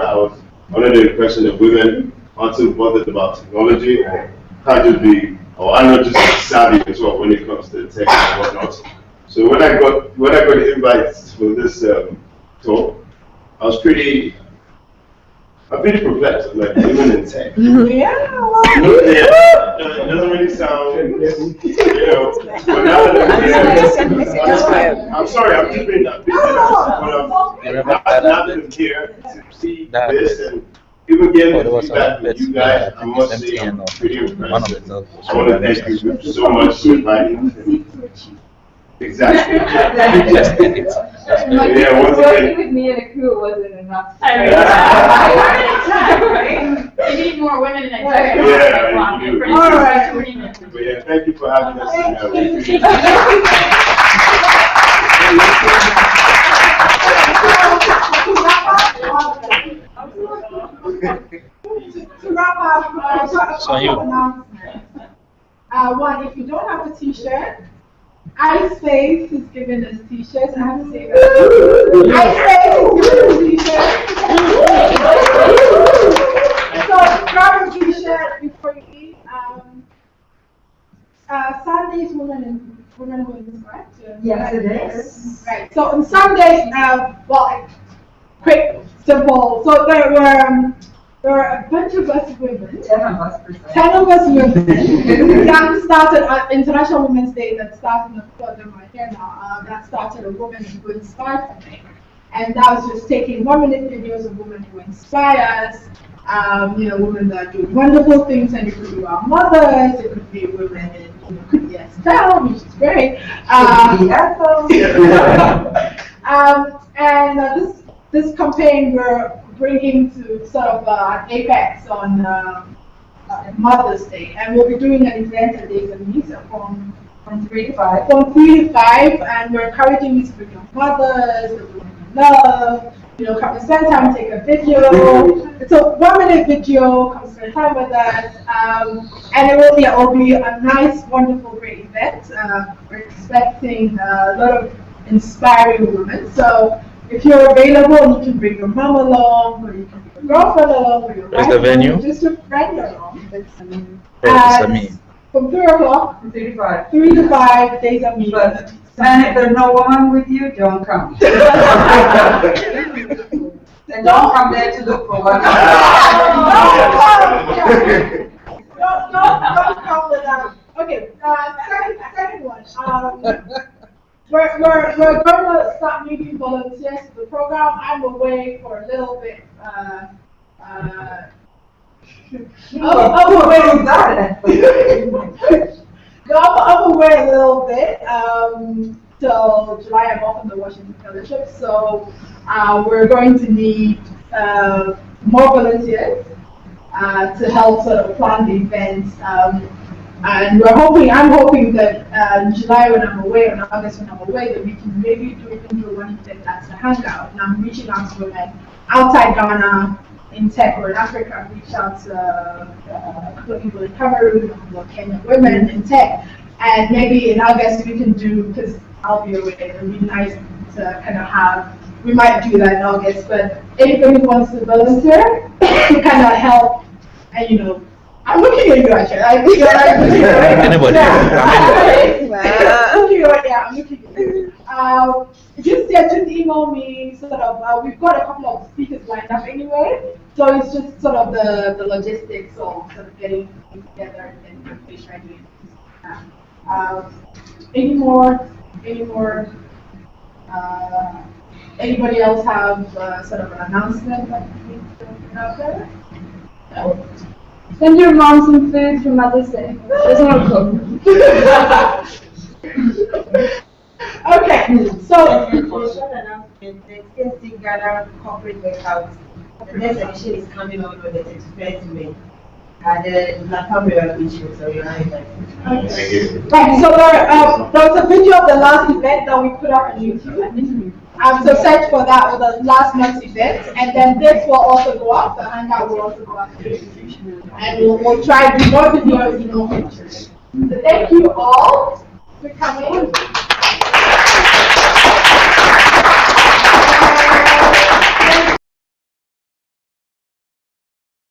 D: I was under the impression that women aren't too bothered about technology, or can't just be, or I'm not just savvy as well when it comes to tech and whatnot. So when I got the invites for this talk, I'm pretty perplexed. Like, women in tech. It doesn't really sound, but now that I'm sorry, I'm just being honest. But now that I'm here to see this, and even getting
B: there
D: the
B: was
D: feedback
B: some
D: from you guys, I must say, I'm pretty
B: one of
D: impressed.
B: the
D: I want to thank you so much for inviting me. Exactly. Yeah, once
J: Working
D: again.
J: with me in a crew wasn't enough.
F: You need more women in Nigeria.
D: Yeah, you do.
J: All right.
D: But yeah, thank you for having us. And, we appreciate
C: To wrap up, I've got a
B: So
C: couple
B: you-
C: of announcements. One, if you don't have a t-shirt, iSpace is giving us t-shirts. I have to say that. iSpace is giving us t-shirts. So grab a t-shirt before you eat. Sundays, women wins, right?
G: Yes, it is.
C: Right. So on Sundays, well, quick, simple. So there were a bunch of us women.
G: 10 of us.
C: 10 of us women. That started on International Women's Day. That started on the 4th of my hair now. That started a woman who inspired me. And that was just taking 1-minute videos of women who inspire us. Women that do wonderful things, and it could be our mothers, it could be women in, it could be Estelle, which is great. This campaign we're bringing to sort of an apex on Mother's Day, and we'll be doing an event at Days and Meets from 3 to 5. From 3 to 5, and we're encouraging you to bring your mothers, the women you love. Come and spend time, take a video. It's a 1-minute video, come spend time with us. And it will be a nice, wonderful, great event. We're expecting a lot of inspiring women. So if you're available, you can bring your mom along, or you can bring your girlfriend along, or your
B: Where's
C: wife
B: the venue?
C: along, just your friend along. From 3 o'clock, 3 to 5, Days of Meets.
O: And if there's no woman with you, don't come. Then don't come there to look for one.
C: Don't come with that. Okay, second one. We're going to start needing volunteers for the program. I'm away for a little bit. I'm away a little bit. Till July, I'm off on the Washington Fellowship. So we're going to need more volunteers to help sort of plan the events. And I'm hoping that in July when I'm away, or in August when I'm away, that we can maybe do one event that's a hangout. And I'm reaching out to women outside Ghana, in tech or in Africa. I've reached out to a couple of people in Cameroon, a couple of Kenyan women in tech. And maybe in August we can do, because I'll be away, it would be nice to kind of have, we might do that in August, but anybody who wants to volunteer to kind of help, and I'm looking at you actually.
B: Anybody?
C: I'm looking at you. Just email me. Sort of. We've got a couple of speakers lined up anyway, so it's just sort of the logistics of sort of getting together and then finish ready. Any more? Anybody else have sort of an announcement that you need to put out there? No?
J: Send your mom some food for Mother's Day. Doesn't want to cook.
C: Okay, so
G: the TSC Ghana corporate workout. The next edition is coming on the 31st May. The platform revolution, so you're not invited.
C: Right, so there was a video of the last event that we put up on YouTube. So search for that, or the last month's event, and then this will also go up, the Hangout will also go up. And we'll try to do more videos, more pictures. So thank you all for coming.